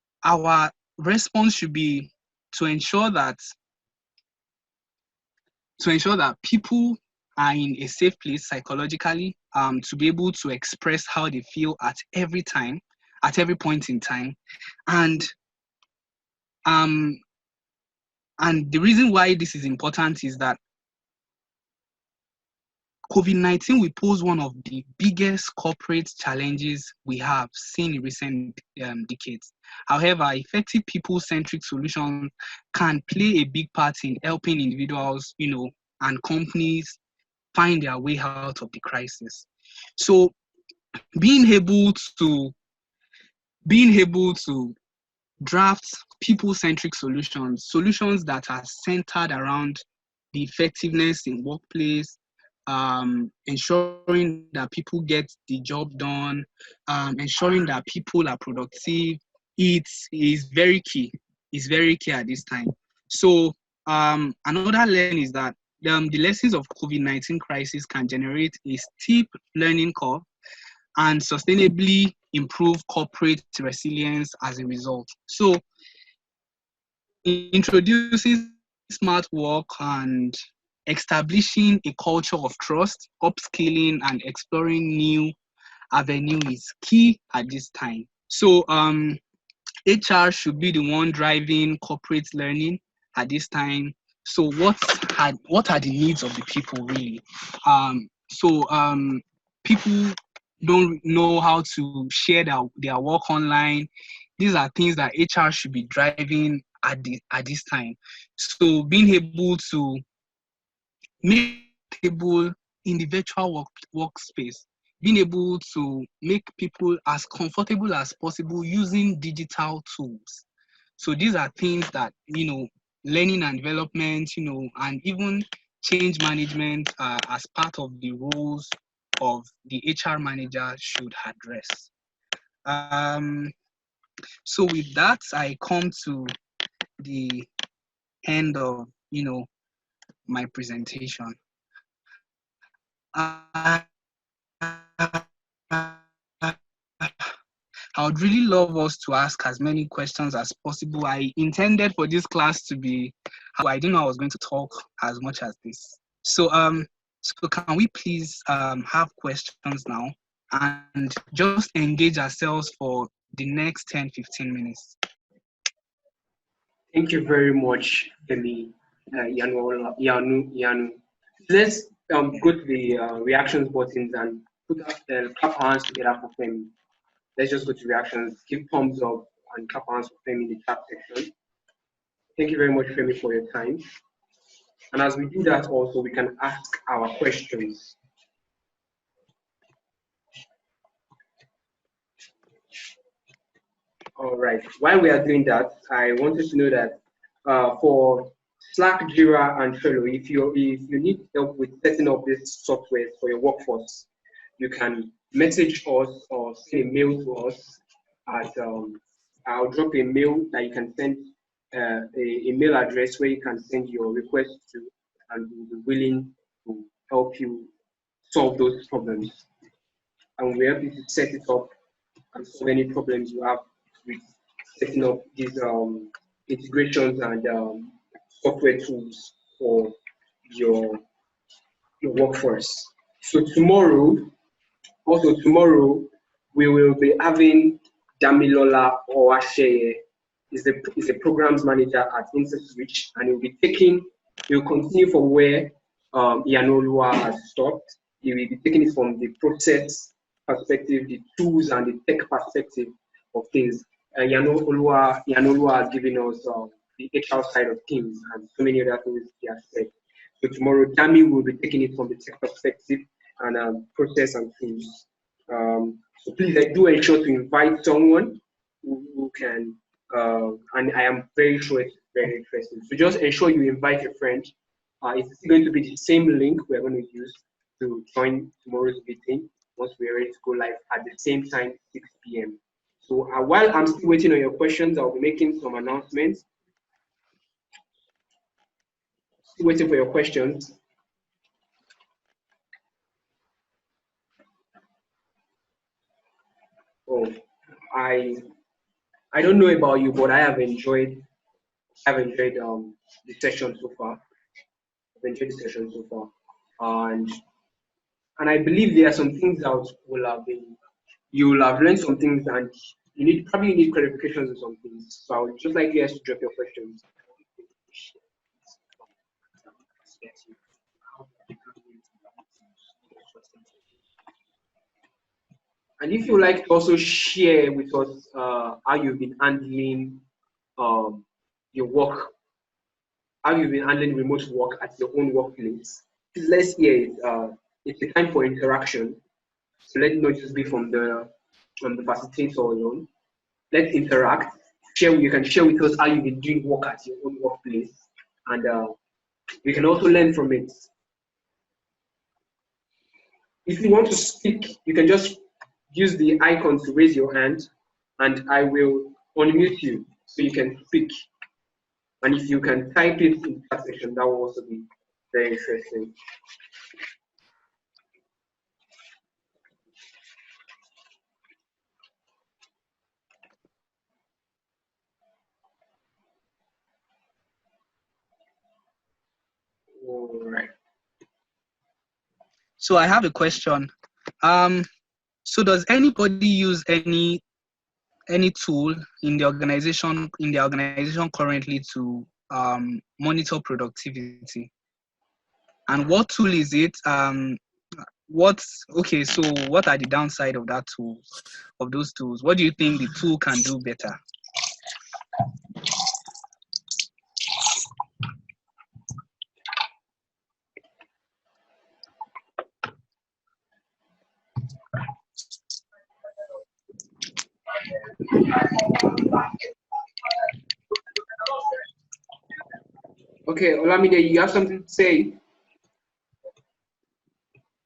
response should be to ensure that people are in a safe place psychologically, to be able to express how they feel at every point in time. And the reason why this is important is that COVID-19 will pose one of the biggest corporate challenges we have seen in recent decades. However, effective people-centric solutions can play a big part in helping individuals, and companies find their way out of the crisis. So being able to draft people-centric solutions that are centered around the effectiveness in workplace, ensuring that people get the job done, ensuring that people are productive, it is very key. It's very key at this time. So another lesson is that the lessons of COVID-19 crisis can generate a steep learning curve and sustainably improve corporate resilience as a result. So introducing smart work and establishing a culture of trust, upskilling and exploring new avenue is key at this time. So HR should be the one driving corporate learning at this time. So what are the needs of the people really? People don't know how to share their work online. These are things that HR should be driving at this time. So being able to make people in the virtual workspace, being able to make people as comfortable as possible using digital tools. So these are things that, learning and development, and even change management as part of the roles of the HR manager should address. So with that, I come to the end of, my presentation. I would really love us to ask as many questions as possible. I intended for this class to be, I didn't know I was going to talk as much as this. So can we please have questions now and just engage ourselves for the next 10-15 minutes. Thank you very much, Femi, Iyanuoluwa. Let's go to the reactions buttons and clap our hands together for Femi. Let's just go to reactions, give thumbs up and clap our hands for Femi in the chat section. Thank you very much, Femi, for your time. And as we do that also, we can ask our questions. All right, while we are doing that, I wanted to know that for Slack, Jira, and Trello, if you need help with setting up this software for your workforce, you can message us or send a mail to us at I'll drop a mail that you can send a email address where you can send your request to, and we'll be willing to help you solve those problems. And we help you to set it up and solve any problems you have with setting up these integrations and software tools for your workforce. So tomorrow, we will be having Damilola Oasheye. Is a programs manager at InterSwitch, and he'll continue from where Iyanuoluwa has stopped. He will be taking it from the process perspective, the tools and the tech perspective of things. Iyanuoluwa has given us the HR side of things and so many other things he has said. So tomorrow, Dami will be taking it from the tech perspective and process and tools. So please, I do ensure to invite someone who can, and I am very sure it's very interesting. So just ensure you invite a friend. It's going to be the same link we're going to use to join tomorrow's meeting once we're ready to go live at the same time, 6 p.m. So while I'm still waiting on your questions, I'll be making some announcements. Still waiting for your questions. Oh, I don't know about you, but I have enjoyed the session so far. I've enjoyed the session so far, and I believe there are some things that you will have learned some things, and you probably need clarifications on some things. So I would just like you guys to drop your questions. And if you would like to also share with us how you've been handling your work, how you've been handling remote work at your own workplace, let's hear it. It's a time for interaction. So let it not just be from the facilitator alone. Let's interact. You can share with us how you've been doing work at your own workplace, and we can also learn from it. If you want to speak, you can just use the icon to raise your hand, and I will unmute you so you can speak. And if you can type it in that section, that will also be very interesting. All right. So I have a question. So does anybody use any tool in the organization currently to monitor productivity? And what tool is it? What are the downside of those tools? What do you think the tool can do better? Okay, Olamide, you have something to say?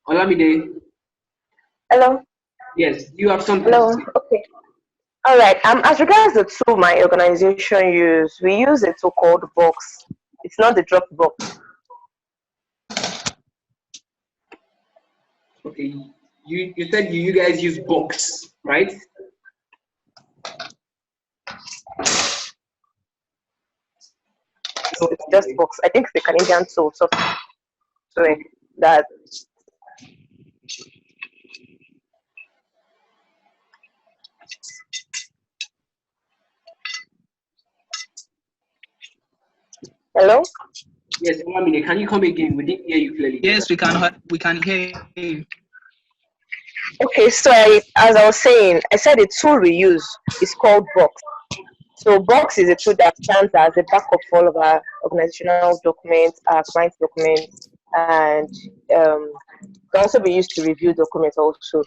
Olamide? Hello? Yes, you have something Hello? to say? Okay. All right. As regards the tool my organization we use a tool called Box. It's not the Dropbox. Okay, you said you guys use Box, right? So it's just Box. I think it's the Canadian tool software that. Hello? Yes, Olamide, can you come again? We didn't hear you clearly. Yes, we can hear you. Okay, so as I was saying, I said the tool we use is called Box. So Box is a tool that stands as a backup for all of our organizational documents, our client documents, and can also be used to review documents also.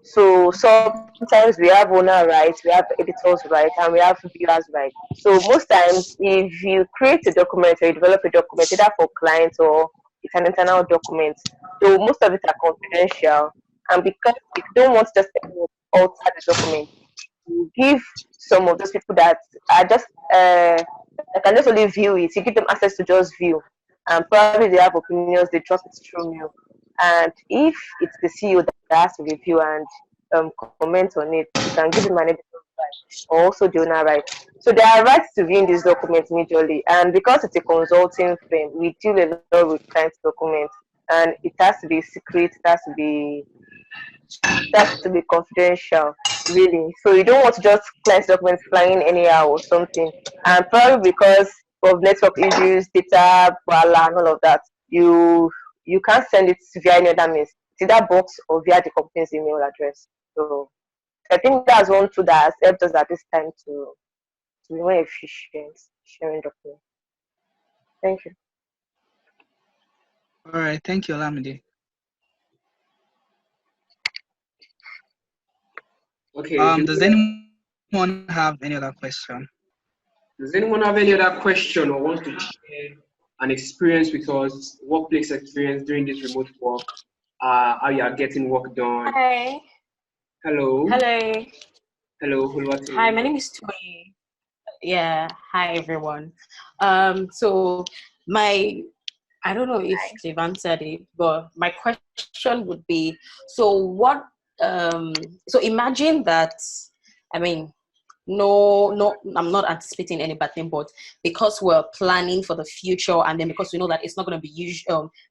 So sometimes we have owner rights, we have editors rights, and we have viewers rights. So most times, if you create a document or you develop a document, either for clients or it's an internal document, so most of it are confidential. And because if you don't want just to alter the document, you give some of those people that are just that can just only view it. You give them access to just view, and probably they have opinions. They drop it through mail, And if it's the CEO that has to review and comment on it, you can give him an editor's right, or also the owner right. So there are rights to viewing these documents majorly, and because it's a consulting firm, we deal a lot with client documents, and it has to be secret, it has to be confidential, really. So you don't want to just client documents flying anyhow or something. And probably because of network issues, data, voila, and all of that, you can't send it via any other means. It's either box or via the company's email address. So I think that's one tool that has helped us at this time to be more efficient sharing documents. Thank you. All right, thank you, Olamide. Okay. Does anyone have any other question? Does anyone have any other question or wants to share an experience with us, workplace experience during this remote work? How you are getting work done? Hi. Hello. Hello. Hello, Hi, Hulwati. my name is Toy. Yeah, hi everyone. So my I don't know if they've answered it, but my question would be, so what so imagine that, I mean, no, I'm not anticipating any bad thing, but because we're planning for the future, and then because we know that it's not going to be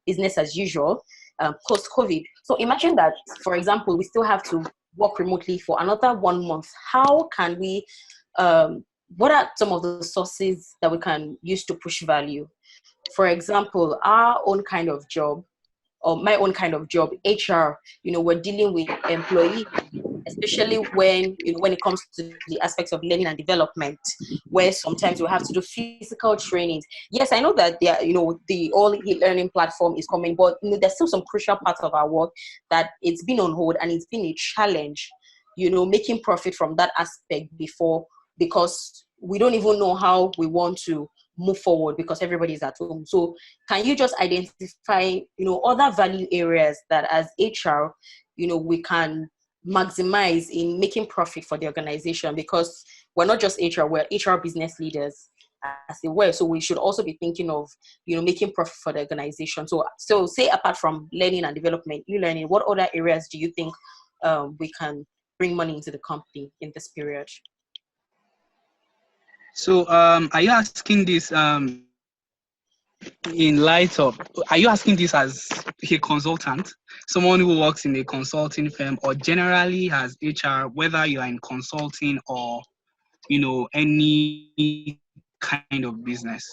business as usual post COVID. So imagine that, for example, we still have to work remotely for another 1 month. How can we? What are some of the sources that we can use to push value? For example, our own kind of job, or my own kind of job, HR, we're dealing with employees, especially when it comes to the aspects of learning and development, where sometimes we have to do physical trainings. Yes, I know that the all e-learning platform is coming, but there's still some crucial parts of our work that it's been on hold, and it's been a challenge, making profit from that aspect before, because we don't even know how we want to move forward because everybody's at home. So can you just identify, other value areas that as HR, we can maximize in making profit for the organization? Because we're not just HR, we're HR business leaders as it were. So we should also be thinking of, making profit for the organization. So say apart from learning and development, e-learning, what other areas do you think we can bring money into the company in this period? So, are you asking this in light of? Are you asking this as a consultant, someone who works in a consulting firm, or generally as HR, whether you are in consulting or any kind of business?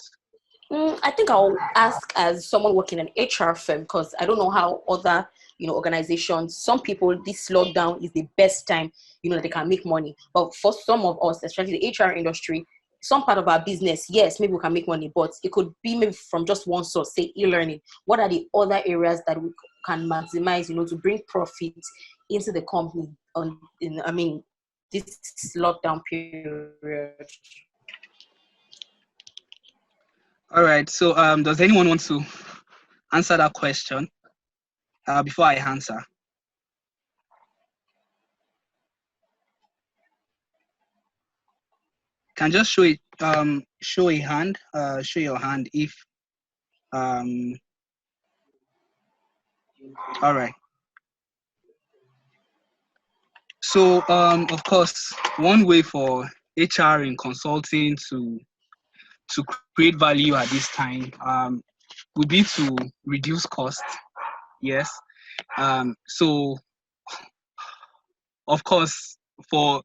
I think I'll ask as someone working in an HR firm, because I don't know how other organizations. Some people, this lockdown is the best time that they can make money. But for some of us, especially the HR industry, some part of our business, yes, maybe we can make money, but it could be maybe from just one source, say e-learning. What are the other areas that we can maximize, to bring profit into the company this lockdown period? All right. So, does anyone want to answer that question before I answer? Can just show it. Show a hand. Show your hand if. All right. So, of course, one way for HR in consulting to create value at this time would be to reduce cost. Yes. So, of course, for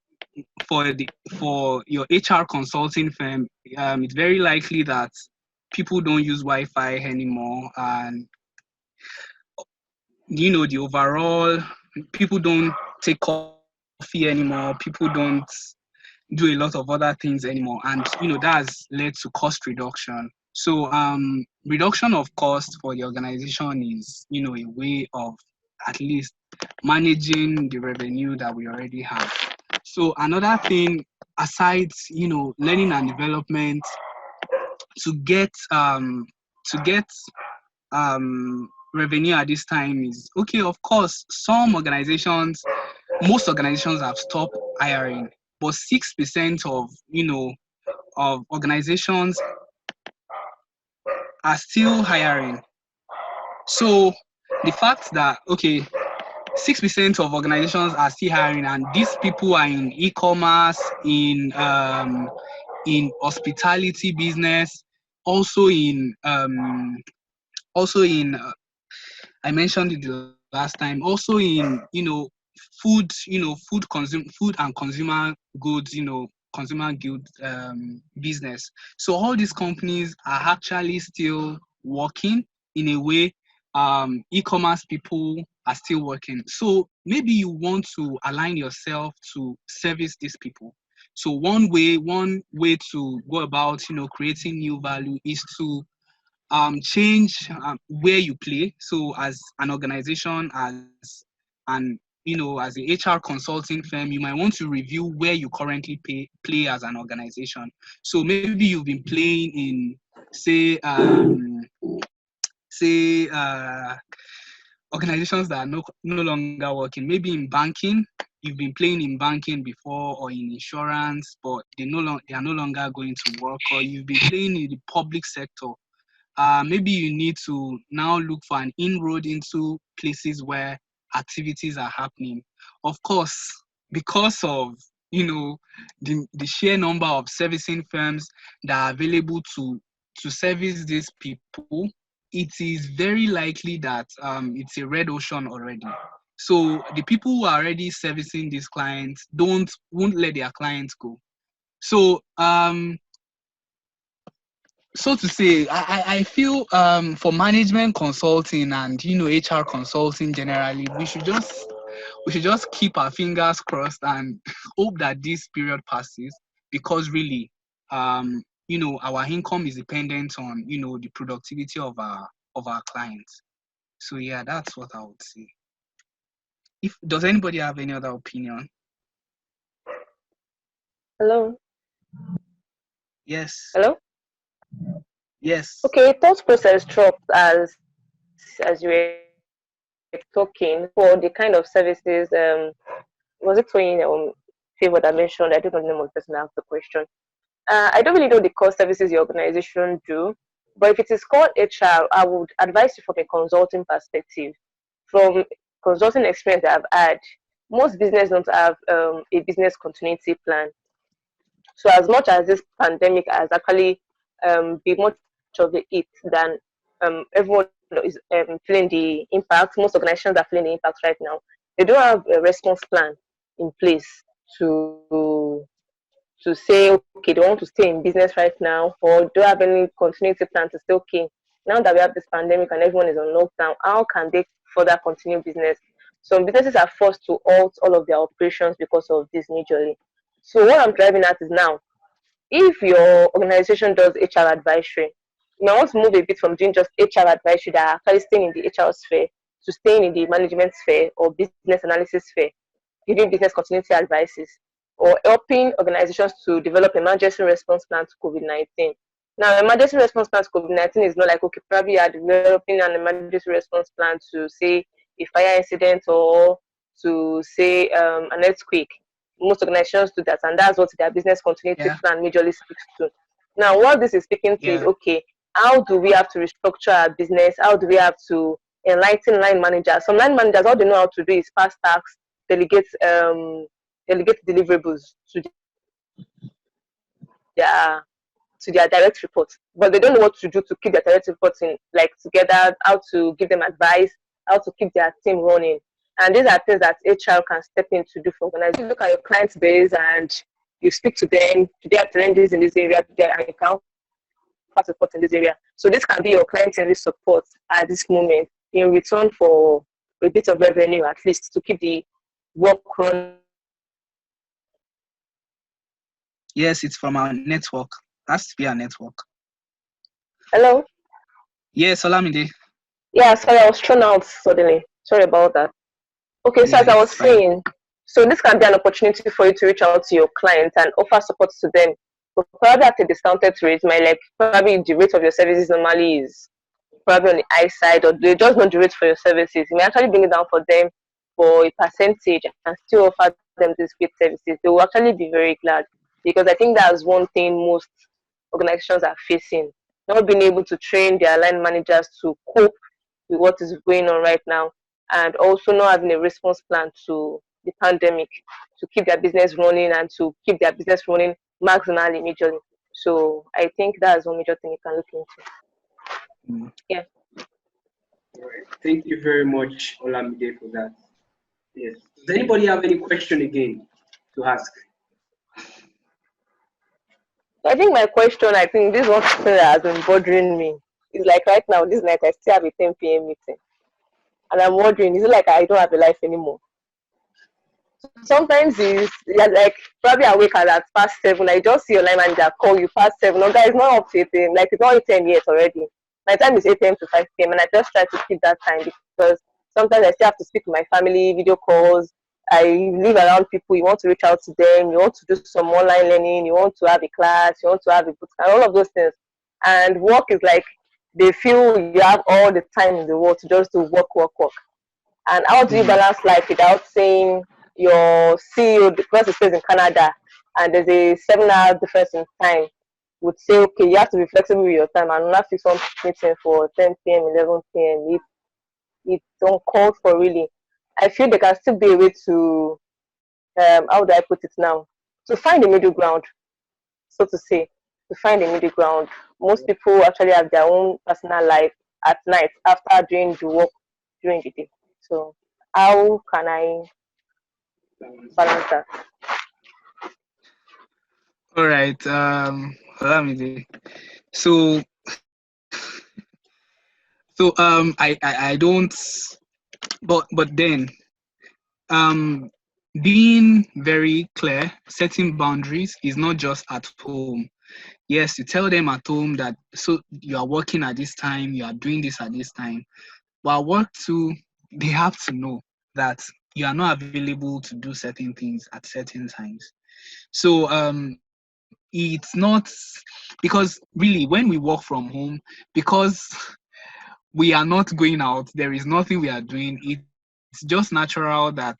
for your HR consulting firm, it's very likely that people don't use Wi-Fi anymore, and the overall, people don't take coffee anymore. People don't do a lot of other things anymore, and that has led to cost reduction. So reduction of cost for the organization is a way of at least managing the revenue that we already have. So another thing, aside learning and development, to get revenue at this time is okay. Of course, most organizations have stopped hiring, but 6% of organizations are still hiring. So the fact that, okay, 6% of organizations are still hiring, and these people are in e-commerce, in hospitality business, also in I mentioned it the last time, also in food, food and consumer goods, consumer goods business. So all these companies are actually still working in a way. E-commerce people are still working. So maybe you want to align yourself to service these people. So one way to go about, creating new value is to change where you play. So as an organization, an as a HR consulting firm, you might want to review where you currently play as an organization. So maybe you've been playing in, say, say organizations that are no longer working. Maybe in banking, you've been playing in banking before, or in insurance, but they are no longer going to work. Or you've been playing in the public sector. Maybe you need to now look for an inroad into places where activities are happening. Of course, because of the sheer number of servicing firms that are available to service these people, it is very likely that it's a red ocean already. So the people who are already servicing these clients won't let their clients go. So so to say, I feel for management consulting and HR consulting generally, we should just keep our fingers crossed and hope that this period passes, because really, our income is dependent on the productivity of our clients. So yeah, that's what I would say. If does anybody have any other opinion? Hello? Yes. Hello? Yes. Okay, thought process dropped as you were talking for the kind of services. Was it for favor that mentioned? I don't know the name of the person that asked the question. I don't really know the core services your organization do, but if it is called HR, I would advise you from a consulting perspective. From consulting experience that I've had, most business don't have a business continuity plan. So as much as this pandemic has actually been much of the it than everyone is feeling the impact, most organizations are feeling the impact right now. They don't have a response plan in place to to say, okay, they want to stay in business right now, or don't have any continuity plan to say, okay, now that we have this pandemic and everyone is on lockdown, how can they further continue business? Some businesses are forced to halt all of their operations because of this majorly. So what I'm driving at is now, if your organization does HR advisory, you might want to move a bit from doing just HR advisory that are actually staying in the HR sphere to staying in the management sphere or business analysis sphere, giving business continuity advices, or helping organizations to develop emergency response plan to COVID-19. Now, emergency response plan to COVID-19 is not like, okay, probably you are developing an emergency response plan to, say, a fire incident, or to, say, an earthquake. Most organizations do that, and that's what their business continuity Yeah. plan majorly speaks to. Now, what this is speaking to is, Yeah. okay, how do we have to restructure our business? How do we have to enlighten line managers? Some line managers, all they know how to do is pass tasks, delegate deliverables their to their direct reports, but they don't know what to do to keep their direct reports in like together, how to give them advice, how to keep their team running. And these are things that HR can step in to do for organizations. You look at your client base and you speak to them, do they have challenges in this area, and you can offer support in this area. So this can be your client service support at this moment in return for a bit of revenue, at least to keep the work running. Yes, it's from our network. Has to be our network. Hello? Yes, Olamide. Yeah, sorry, I was thrown out suddenly. Sorry about that. Okay, so Yeah, as I was it's fine. saying, so this can be an opportunity for you to reach out to your clients and offer support to them, but probably at a discounted rate. Like probably the rate of your services normally is probably on the high side, or they just not the rate for your services. You may actually bring it down for them for a percentage and still offer them these great services. They will actually be very glad, because I think that's one thing most organizations are facing, not being able to train their line managers to cope with what is going on right now, and also not having a response plan to the pandemic to keep their business running and to keep their business running maximally, majorly. So I think that's one major thing you can look into. Mm. Yeah. All right. Thank you very much, Olamide, for that. Yes. Does anybody have any question again to ask? I think my question, I think this one thing that has been bothering me is like right now, this night, I still have a 10 p.m. meeting. And I'm wondering, is it like I don't have a life anymore? Sometimes you're like probably awake at that past 7. I just see your line manager call you past 7. No, guys, not up to 8 a.m. Like it's not 8 a.m. yet already. My time is 8 a.m. to 5 p.m. and I just try to keep that time because sometimes I still have to speak to my family, video calls. I live around people. You want to reach out to them. You want to do some online learning. You want to have a class. You want to have a book, and all of those things. And work is like they feel you have all the time in the world to just do work, work, work. And how do you balance life without saying your CEO, because it stays in Canada and there's a 7-hour difference in time, would say, okay, you have to be flexible with your time and not fix some meeting for 10 p.m., 11 p.m. It's uncalled for, really. I feel there can still be a way to, how do I put it now? To find a middle ground, so to say, to find a middle ground. Most people actually have their own personal life at night after doing the work during the day. So how can I balance that? All right. Olamide. So I don't. But then being very clear, setting boundaries is not just at home. Yes, you tell them at home that so you are working at this time, you are doing this at this time. But at work too, they have to know that you are not available to do certain things at certain times. So it's not because really when we work from home, because we are not going out, there is nothing we are doing. It's just natural that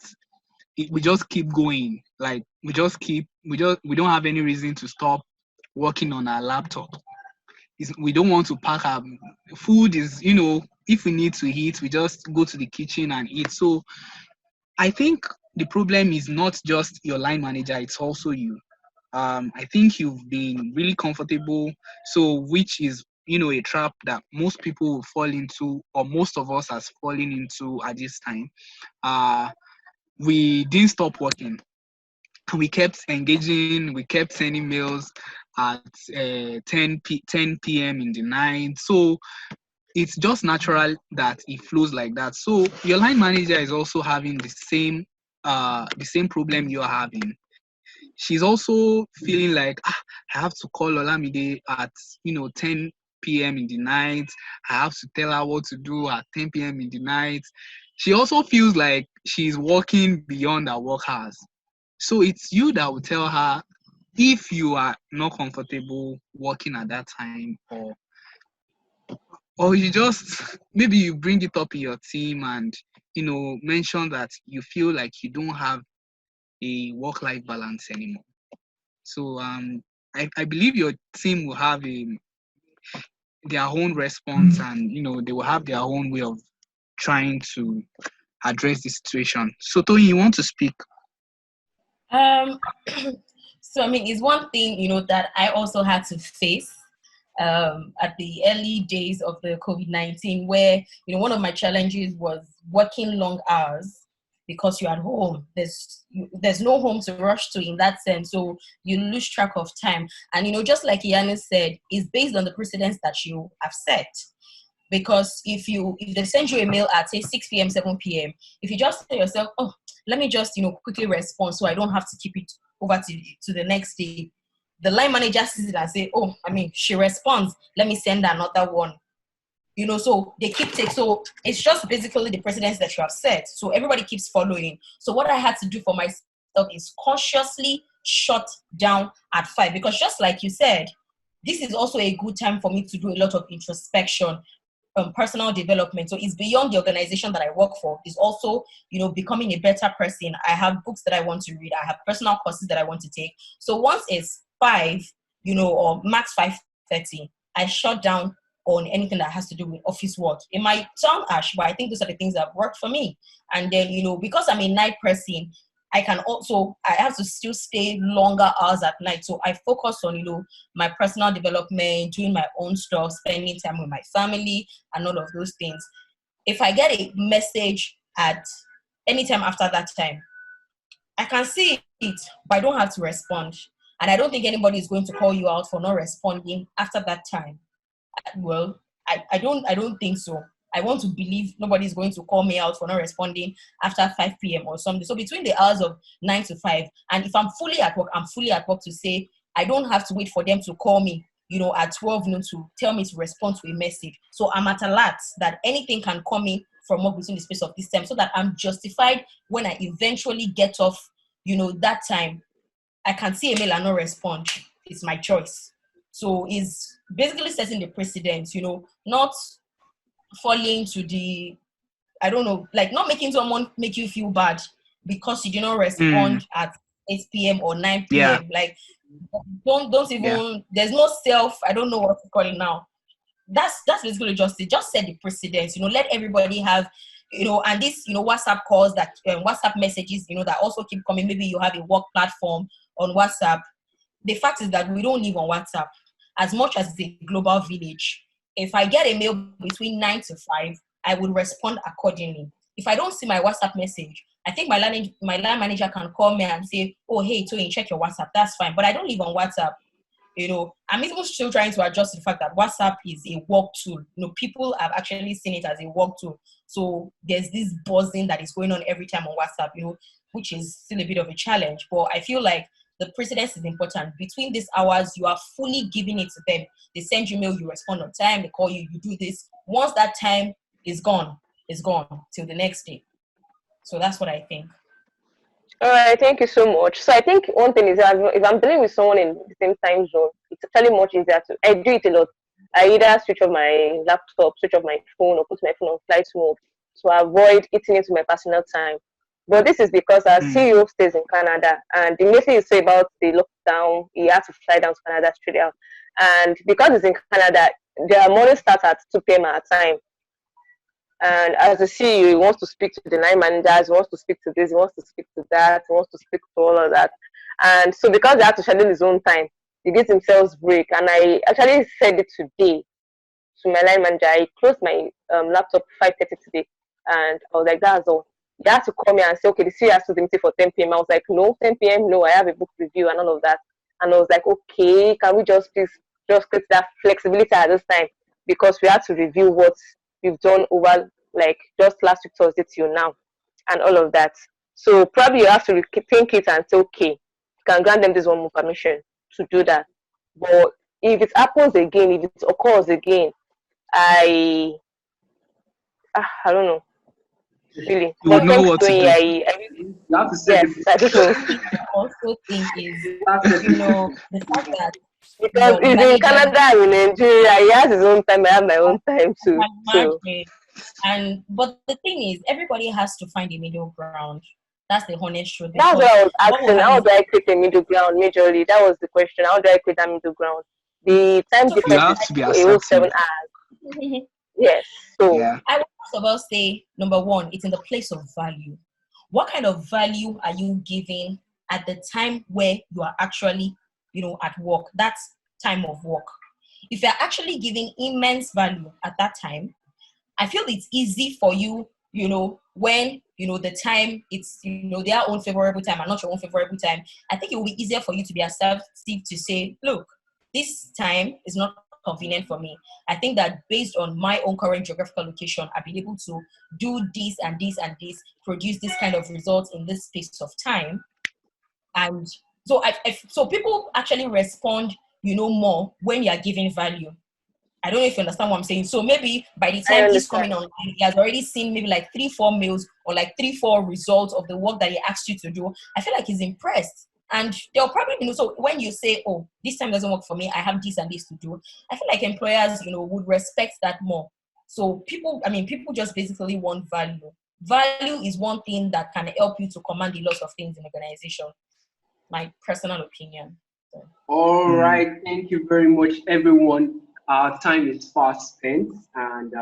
we just keep going. Like we don't have any reason to stop working on our laptop. We don't want to pack our food. Is if we need to eat, we just go to the kitchen and eat. So I think the problem is not just your line manager, it's also you. I think you've been really comfortable, so which is a trap that most people will fall into, or most of us has fallen into at this time. We didn't stop working. We kept engaging, we kept sending mails at 10 p.m. in the night. So it's just natural that it flows like that. So your line manager is also having the same problem you're having. She's also feeling like I have to call Olamide at 10 p.m. in the night. I have to tell her what to do at 10 p.m. in the night. She also feels like she's working beyond her work hours. So it's you that will tell her if you are not comfortable working at that time, or you just maybe you bring it up in your team and mention that you feel like you don't have a work-life balance anymore. So I believe your team will have their own response, and they will have their own way of trying to address the situation. So Tony, you want to speak? Um, so I mean, it's one thing that I also had to face at the early days of the COVID-19, where one of my challenges was working long hours because you're at home. There's no home to rush to in that sense, so you lose track of time. And just like Iyanu said, it's based on the precedents that you have set. Because if they send you a mail at say 6 p.m., 7 p.m., if you just tell yourself, oh, let me just quickly respond so I don't have to keep it over to the next day, the line manager sees it and say, oh, I mean, she responds, let me send another one. So they keep taking. So it's just basically the precedents that you have set. So everybody keeps following. So what I had to do for myself is consciously shut down at 5, because just like you said, this is also a good time for me to do a lot of introspection, personal development. So it's beyond the organization that I work for. It's also, becoming a better person. I have books that I want to read. I have personal courses that I want to take. So once it's 5, or max 5:30, I shut down on anything that has to do with office work. It might sound harsh, but I think those are the things that work for me. And then, because I'm a night person, I have to still stay longer hours at night. So I focus on, my personal development, doing my own stuff, spending time with my family and all of those things. If I get a message at any time after that time, I can see it, but I don't have to respond. And I don't think anybody is going to call you out for not responding after that time. Well, I don't think so. I want to believe nobody's going to call me out for not responding after 5 p.m. or something. So between the hours of 9 to 5, and if I'm fully at work, I'm fully at work to say, I don't have to wait for them to call me, at 12 noon to tell me to respond to a message. So I'm at alert that anything can come in from work between the space of this time, so that I'm justified when I eventually get off, that time. I can see a mail and not respond. It's my choice. So it's basically setting the precedent, not falling to the, I don't know, like not making someone make you feel bad because you did not respond at 8 p.m. or 9 p.m. Yeah. Like, don't even, there's no self, I don't know what to call it now. That's basically just set the precedence, let everybody have, and this, WhatsApp calls that, WhatsApp messages, that also keep coming. Maybe you have a work platform on WhatsApp. The fact is that we don't live on WhatsApp. As much as it's a global village, if I get a mail between 9 to 5, I will respond accordingly. If I don't see my WhatsApp message, I think my line manager can call me and say, oh, hey, Toyin, check your WhatsApp. That's fine. But I don't live on WhatsApp. I'm even still trying to adjust to the fact that WhatsApp is a work tool. People have actually seen it as a work tool. So there's this buzzing that is going on every time on WhatsApp, which is still a bit of a challenge. But I feel like the precedence is important. Between these hours, you are fully giving it to them. They send you mail, you respond on time, they call you, you do this. Once that time is gone, it's gone till the next day. So that's what I think. All right, thank you so much. So I think one thing is that if I'm dealing with someone in the same time zone, it's actually much easier to. I do it a lot. I either switch off my laptop, switch off my phone, or put my phone on flight mode to avoid eating into my personal time. But this is because our CEO stays in Canada, and the main thing you say about the lockdown, he had to fly down to Canada straight out. And because it's in Canada, their morning starts at 2 p.m. our time. And as a CEO, he wants to speak to the line managers, he wants to speak to this, he wants to speak to that, he wants to speak to all of that. And so because he had to schedule his own time, he gives himself break. And I actually said it today to my line manager. I closed my laptop 5:30 today, and I was like, that's all. He had to call me and say, okay, the CEO has to meet for 10 p.m. I was like, no, 10 p.m., no, I have a book review and all of that. And I was like, okay, can we just please just get that flexibility at this time? Because we had to review what we've done over like just last week Thursday till now and all of that. So probably you have to think it and say, okay, you can grant them this one more permission to do that. But if it happens again, if it occurs again, I don't know. Really. You would know what to do. You have to say yes, I don't know. I also think is, the fact that because he's in Canada and in Nigeria, he has his own time, I have my own time too. So. But the thing is, everybody has to find a middle ground. That's the honest truth. That's what I was asking. How do I create a middle ground majorly? That was the question. How do I create that middle ground? The time difference is a whole 7 hours. Yes. So I would first of all say, number one, it's in the place of value. What kind of value are you giving at the time where you are actually, at work? That's time of work. If you're actually giving immense value at that time, I feel it's easy for you, when, the time it's, their own favorable time and not your own favorable time. I think it will be easier for you to be assertive to say, look, this time is not convenient for me. I think that based on my own current geographical location, I've been able to do this and this and this, produce this kind of results in this space of time. And so so people actually respond, more when you are giving value. I don't know if you understand what I'm saying. So maybe by the time he's coming online, he has already seen maybe like 3-4 mails or like 3-4 results of the work that he asked you to do. I feel like he's impressed. And they'll probably, so when you say, oh, this time doesn't work for me, I have this and this to do, I feel like employers, would respect that more. So people just basically want value. Value is one thing that can help you to command a lot of things in organization. My personal opinion. So. All right. Thank you very much, everyone. our time is fast spent and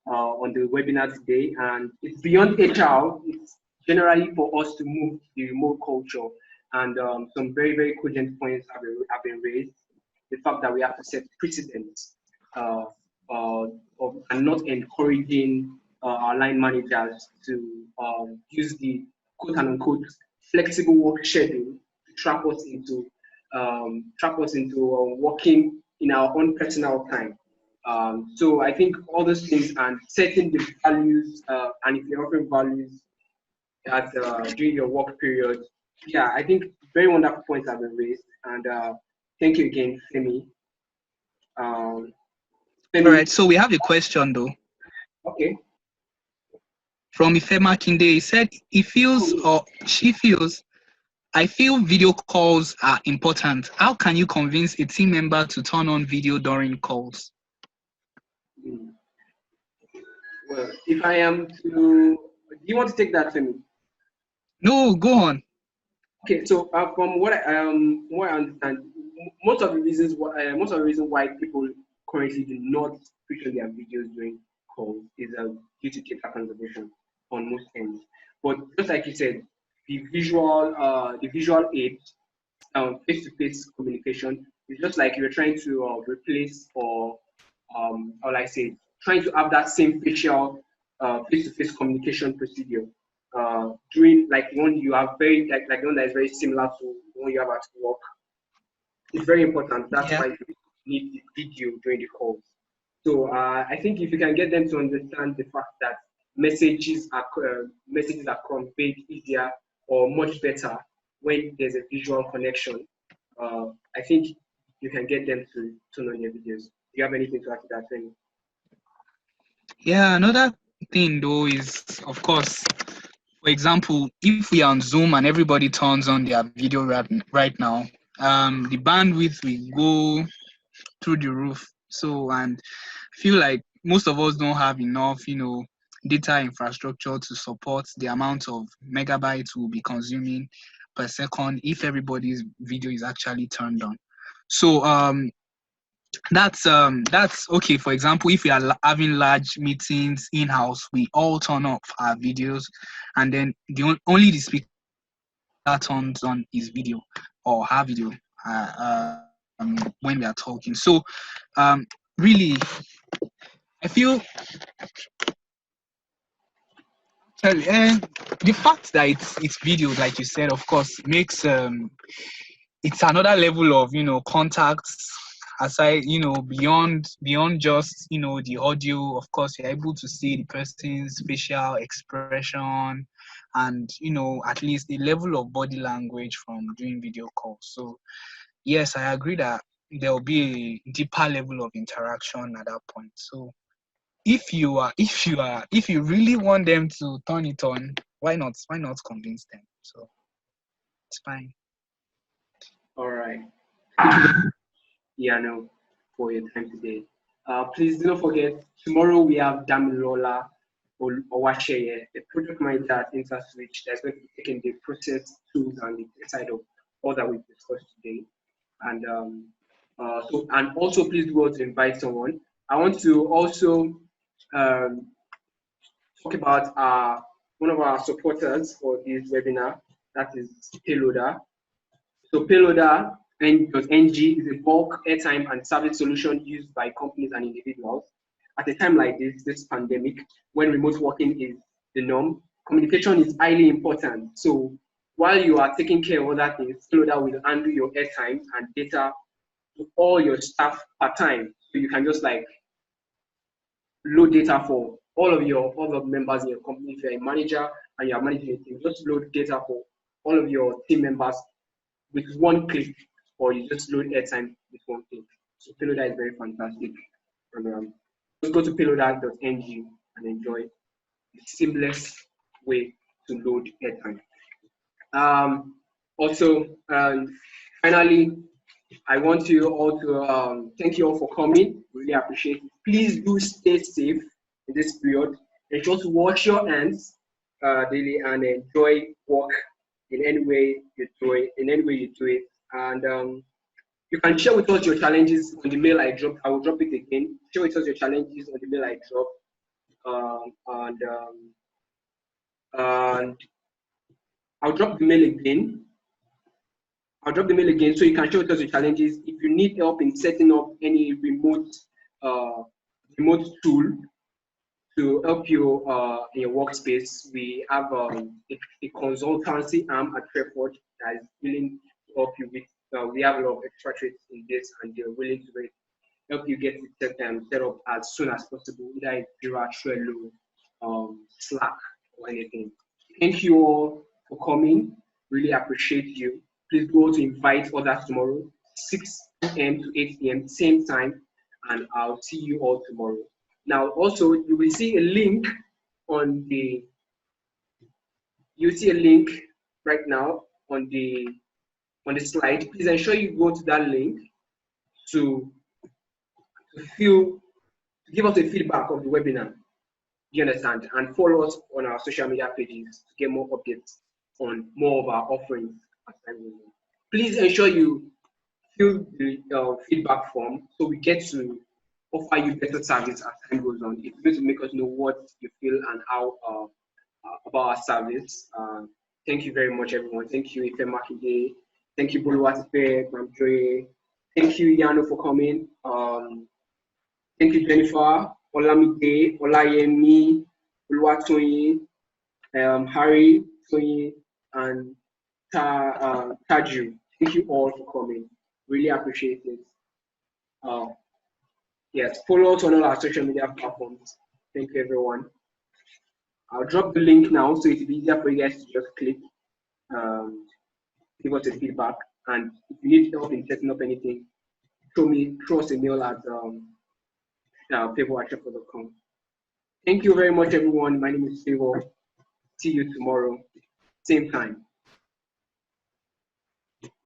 on the webinar today, and it's beyond HR. It's generally for us to move to the remote culture, and some very, very cogent points have been raised. The fact that we have to set precedents and not encouraging our line managers to use the quote unquote flexible work schedule to trap us into working in our own personal time. So I think all those things and setting the values, and if you're offering values at during your work period, yeah, I think very wonderful points have been raised, and thank you again, Femi. All right, so we have a question though. Okay. From Ifema Kinde, he said he feels or she feels, I feel video calls are important. How can you convince a team member to turn on video during calls? Well, if I am to, do you want to take that, Femi? No, go on. Okay, so from what I understand, most of the reasons why people currently do not feature their videos during calls is due to data conservation on most ends. But just like you said, the visual aid, face-to-face communication is just like you're trying to replace or like say, trying to have that same facial face-to-face communication procedure during like one you have very like one that is very similar to the one you have at work. It's very important. That's why you need the video during the calls. So I think if you can get them to understand the fact that messages are conveyed easier or much better when there's a visual connection, I think you can get them to turn on their videos. Do you have anything to add to that thing? Yeah, another thing though is, of course, for example, if we are on Zoom and everybody turns on their video right now, the bandwidth will go through the roof. So, and I feel like most of us don't have enough, data infrastructure to support the amount of megabytes we'll be consuming per second if everybody's video is actually turned on. So, that's okay. For example, if we are having large meetings in-house, we all turn off our videos, and then only the speaker turns on his video or her video when we are talking. So really, I feel the fact that it's videos, like you said, of course, makes it's another level of contacts aside, beyond just the audio. Of course, you're able to see the person's facial expression and at least the level of body language from doing video calls. So yes, I agree that there will be a deeper level of interaction at that point. So if you really want them to turn it on, why not convince them? So it's fine. All right. Thank you, Iyanu, for your time today. Please do not forget, tomorrow we have Damilola Owasheye, the project manager at InterSwitch, that's going to be taking the process tools and the side of all that we've discussed today. And and also please do want to invite someone. I want to also talk about one of our supporters for this webinar, that is Payloader. So Payloader.ng is a bulk airtime and service solution used by companies and individuals. At a time like this pandemic, when remote working is the norm, communication is highly important. So while you are taking care of other things, Payloader will handle your airtime and data to all your staff per time. So you can just like load data for all of members in your company. If you're a manager and you're managing a team, just load data for all of your team members with one click, or you just load airtime with one click. So Payloader is very fantastic. And, just go to payloader.ng and enjoy the seamless way to load airtime. Also, finally, I want you all to thank you all for coming. Really appreciate it. Please do stay safe in this period and just wash your hands daily and enjoy work in any way you do it. And You can share with us your challenges on the mail I dropped. I will drop it again. Share with us your challenges on the mail I dropped. And I'll drop the mail again. So you can share with us your challenges. If you need help in setting up any remote tool to help you in your workspace, we have a consultancy arm at Treford that is willing to help you with. We have a lot of extra trades in this, and they're willing to help you get it set up as soon as possible, either in Jira, Trello, Slack, or anything. Thank you all for coming. Really appreciate you. Please go to invite others tomorrow, 6 p.m. to 8 p.m. same time, and I'll see you all tomorrow. Now, also, you will see a link on the. You see a link right now on the slide. Please ensure you go to that link to give us a feedback of the webinar. You understand? And follow us on our social media pages to get more updates on more of our offerings as time goes on. Please ensure you fill the feedback form so we get to offer you better service as time goes on. It's going to make us know what you feel and how about our service. Thank you very much, everyone. Thank you, Ife Makinde. Thank you, Boluwatipe, Mamjoye. Thank you, Iyanu, for coming. Thank you, Jennifer, Olamide, Olayemi, Oluwatoyin, Harry, Toyin, and Taju. Thank you all for coming. Really appreciate it. Yes, follow us on all our social media platforms. Thank you, everyone. I'll drop the link now so it'll be easier for you guys to just click, give us a feedback. And if you need help in setting up anything, throw us a mail at favor@treford.com. Thank you very much, everyone. My name is Favor. See you tomorrow, same time.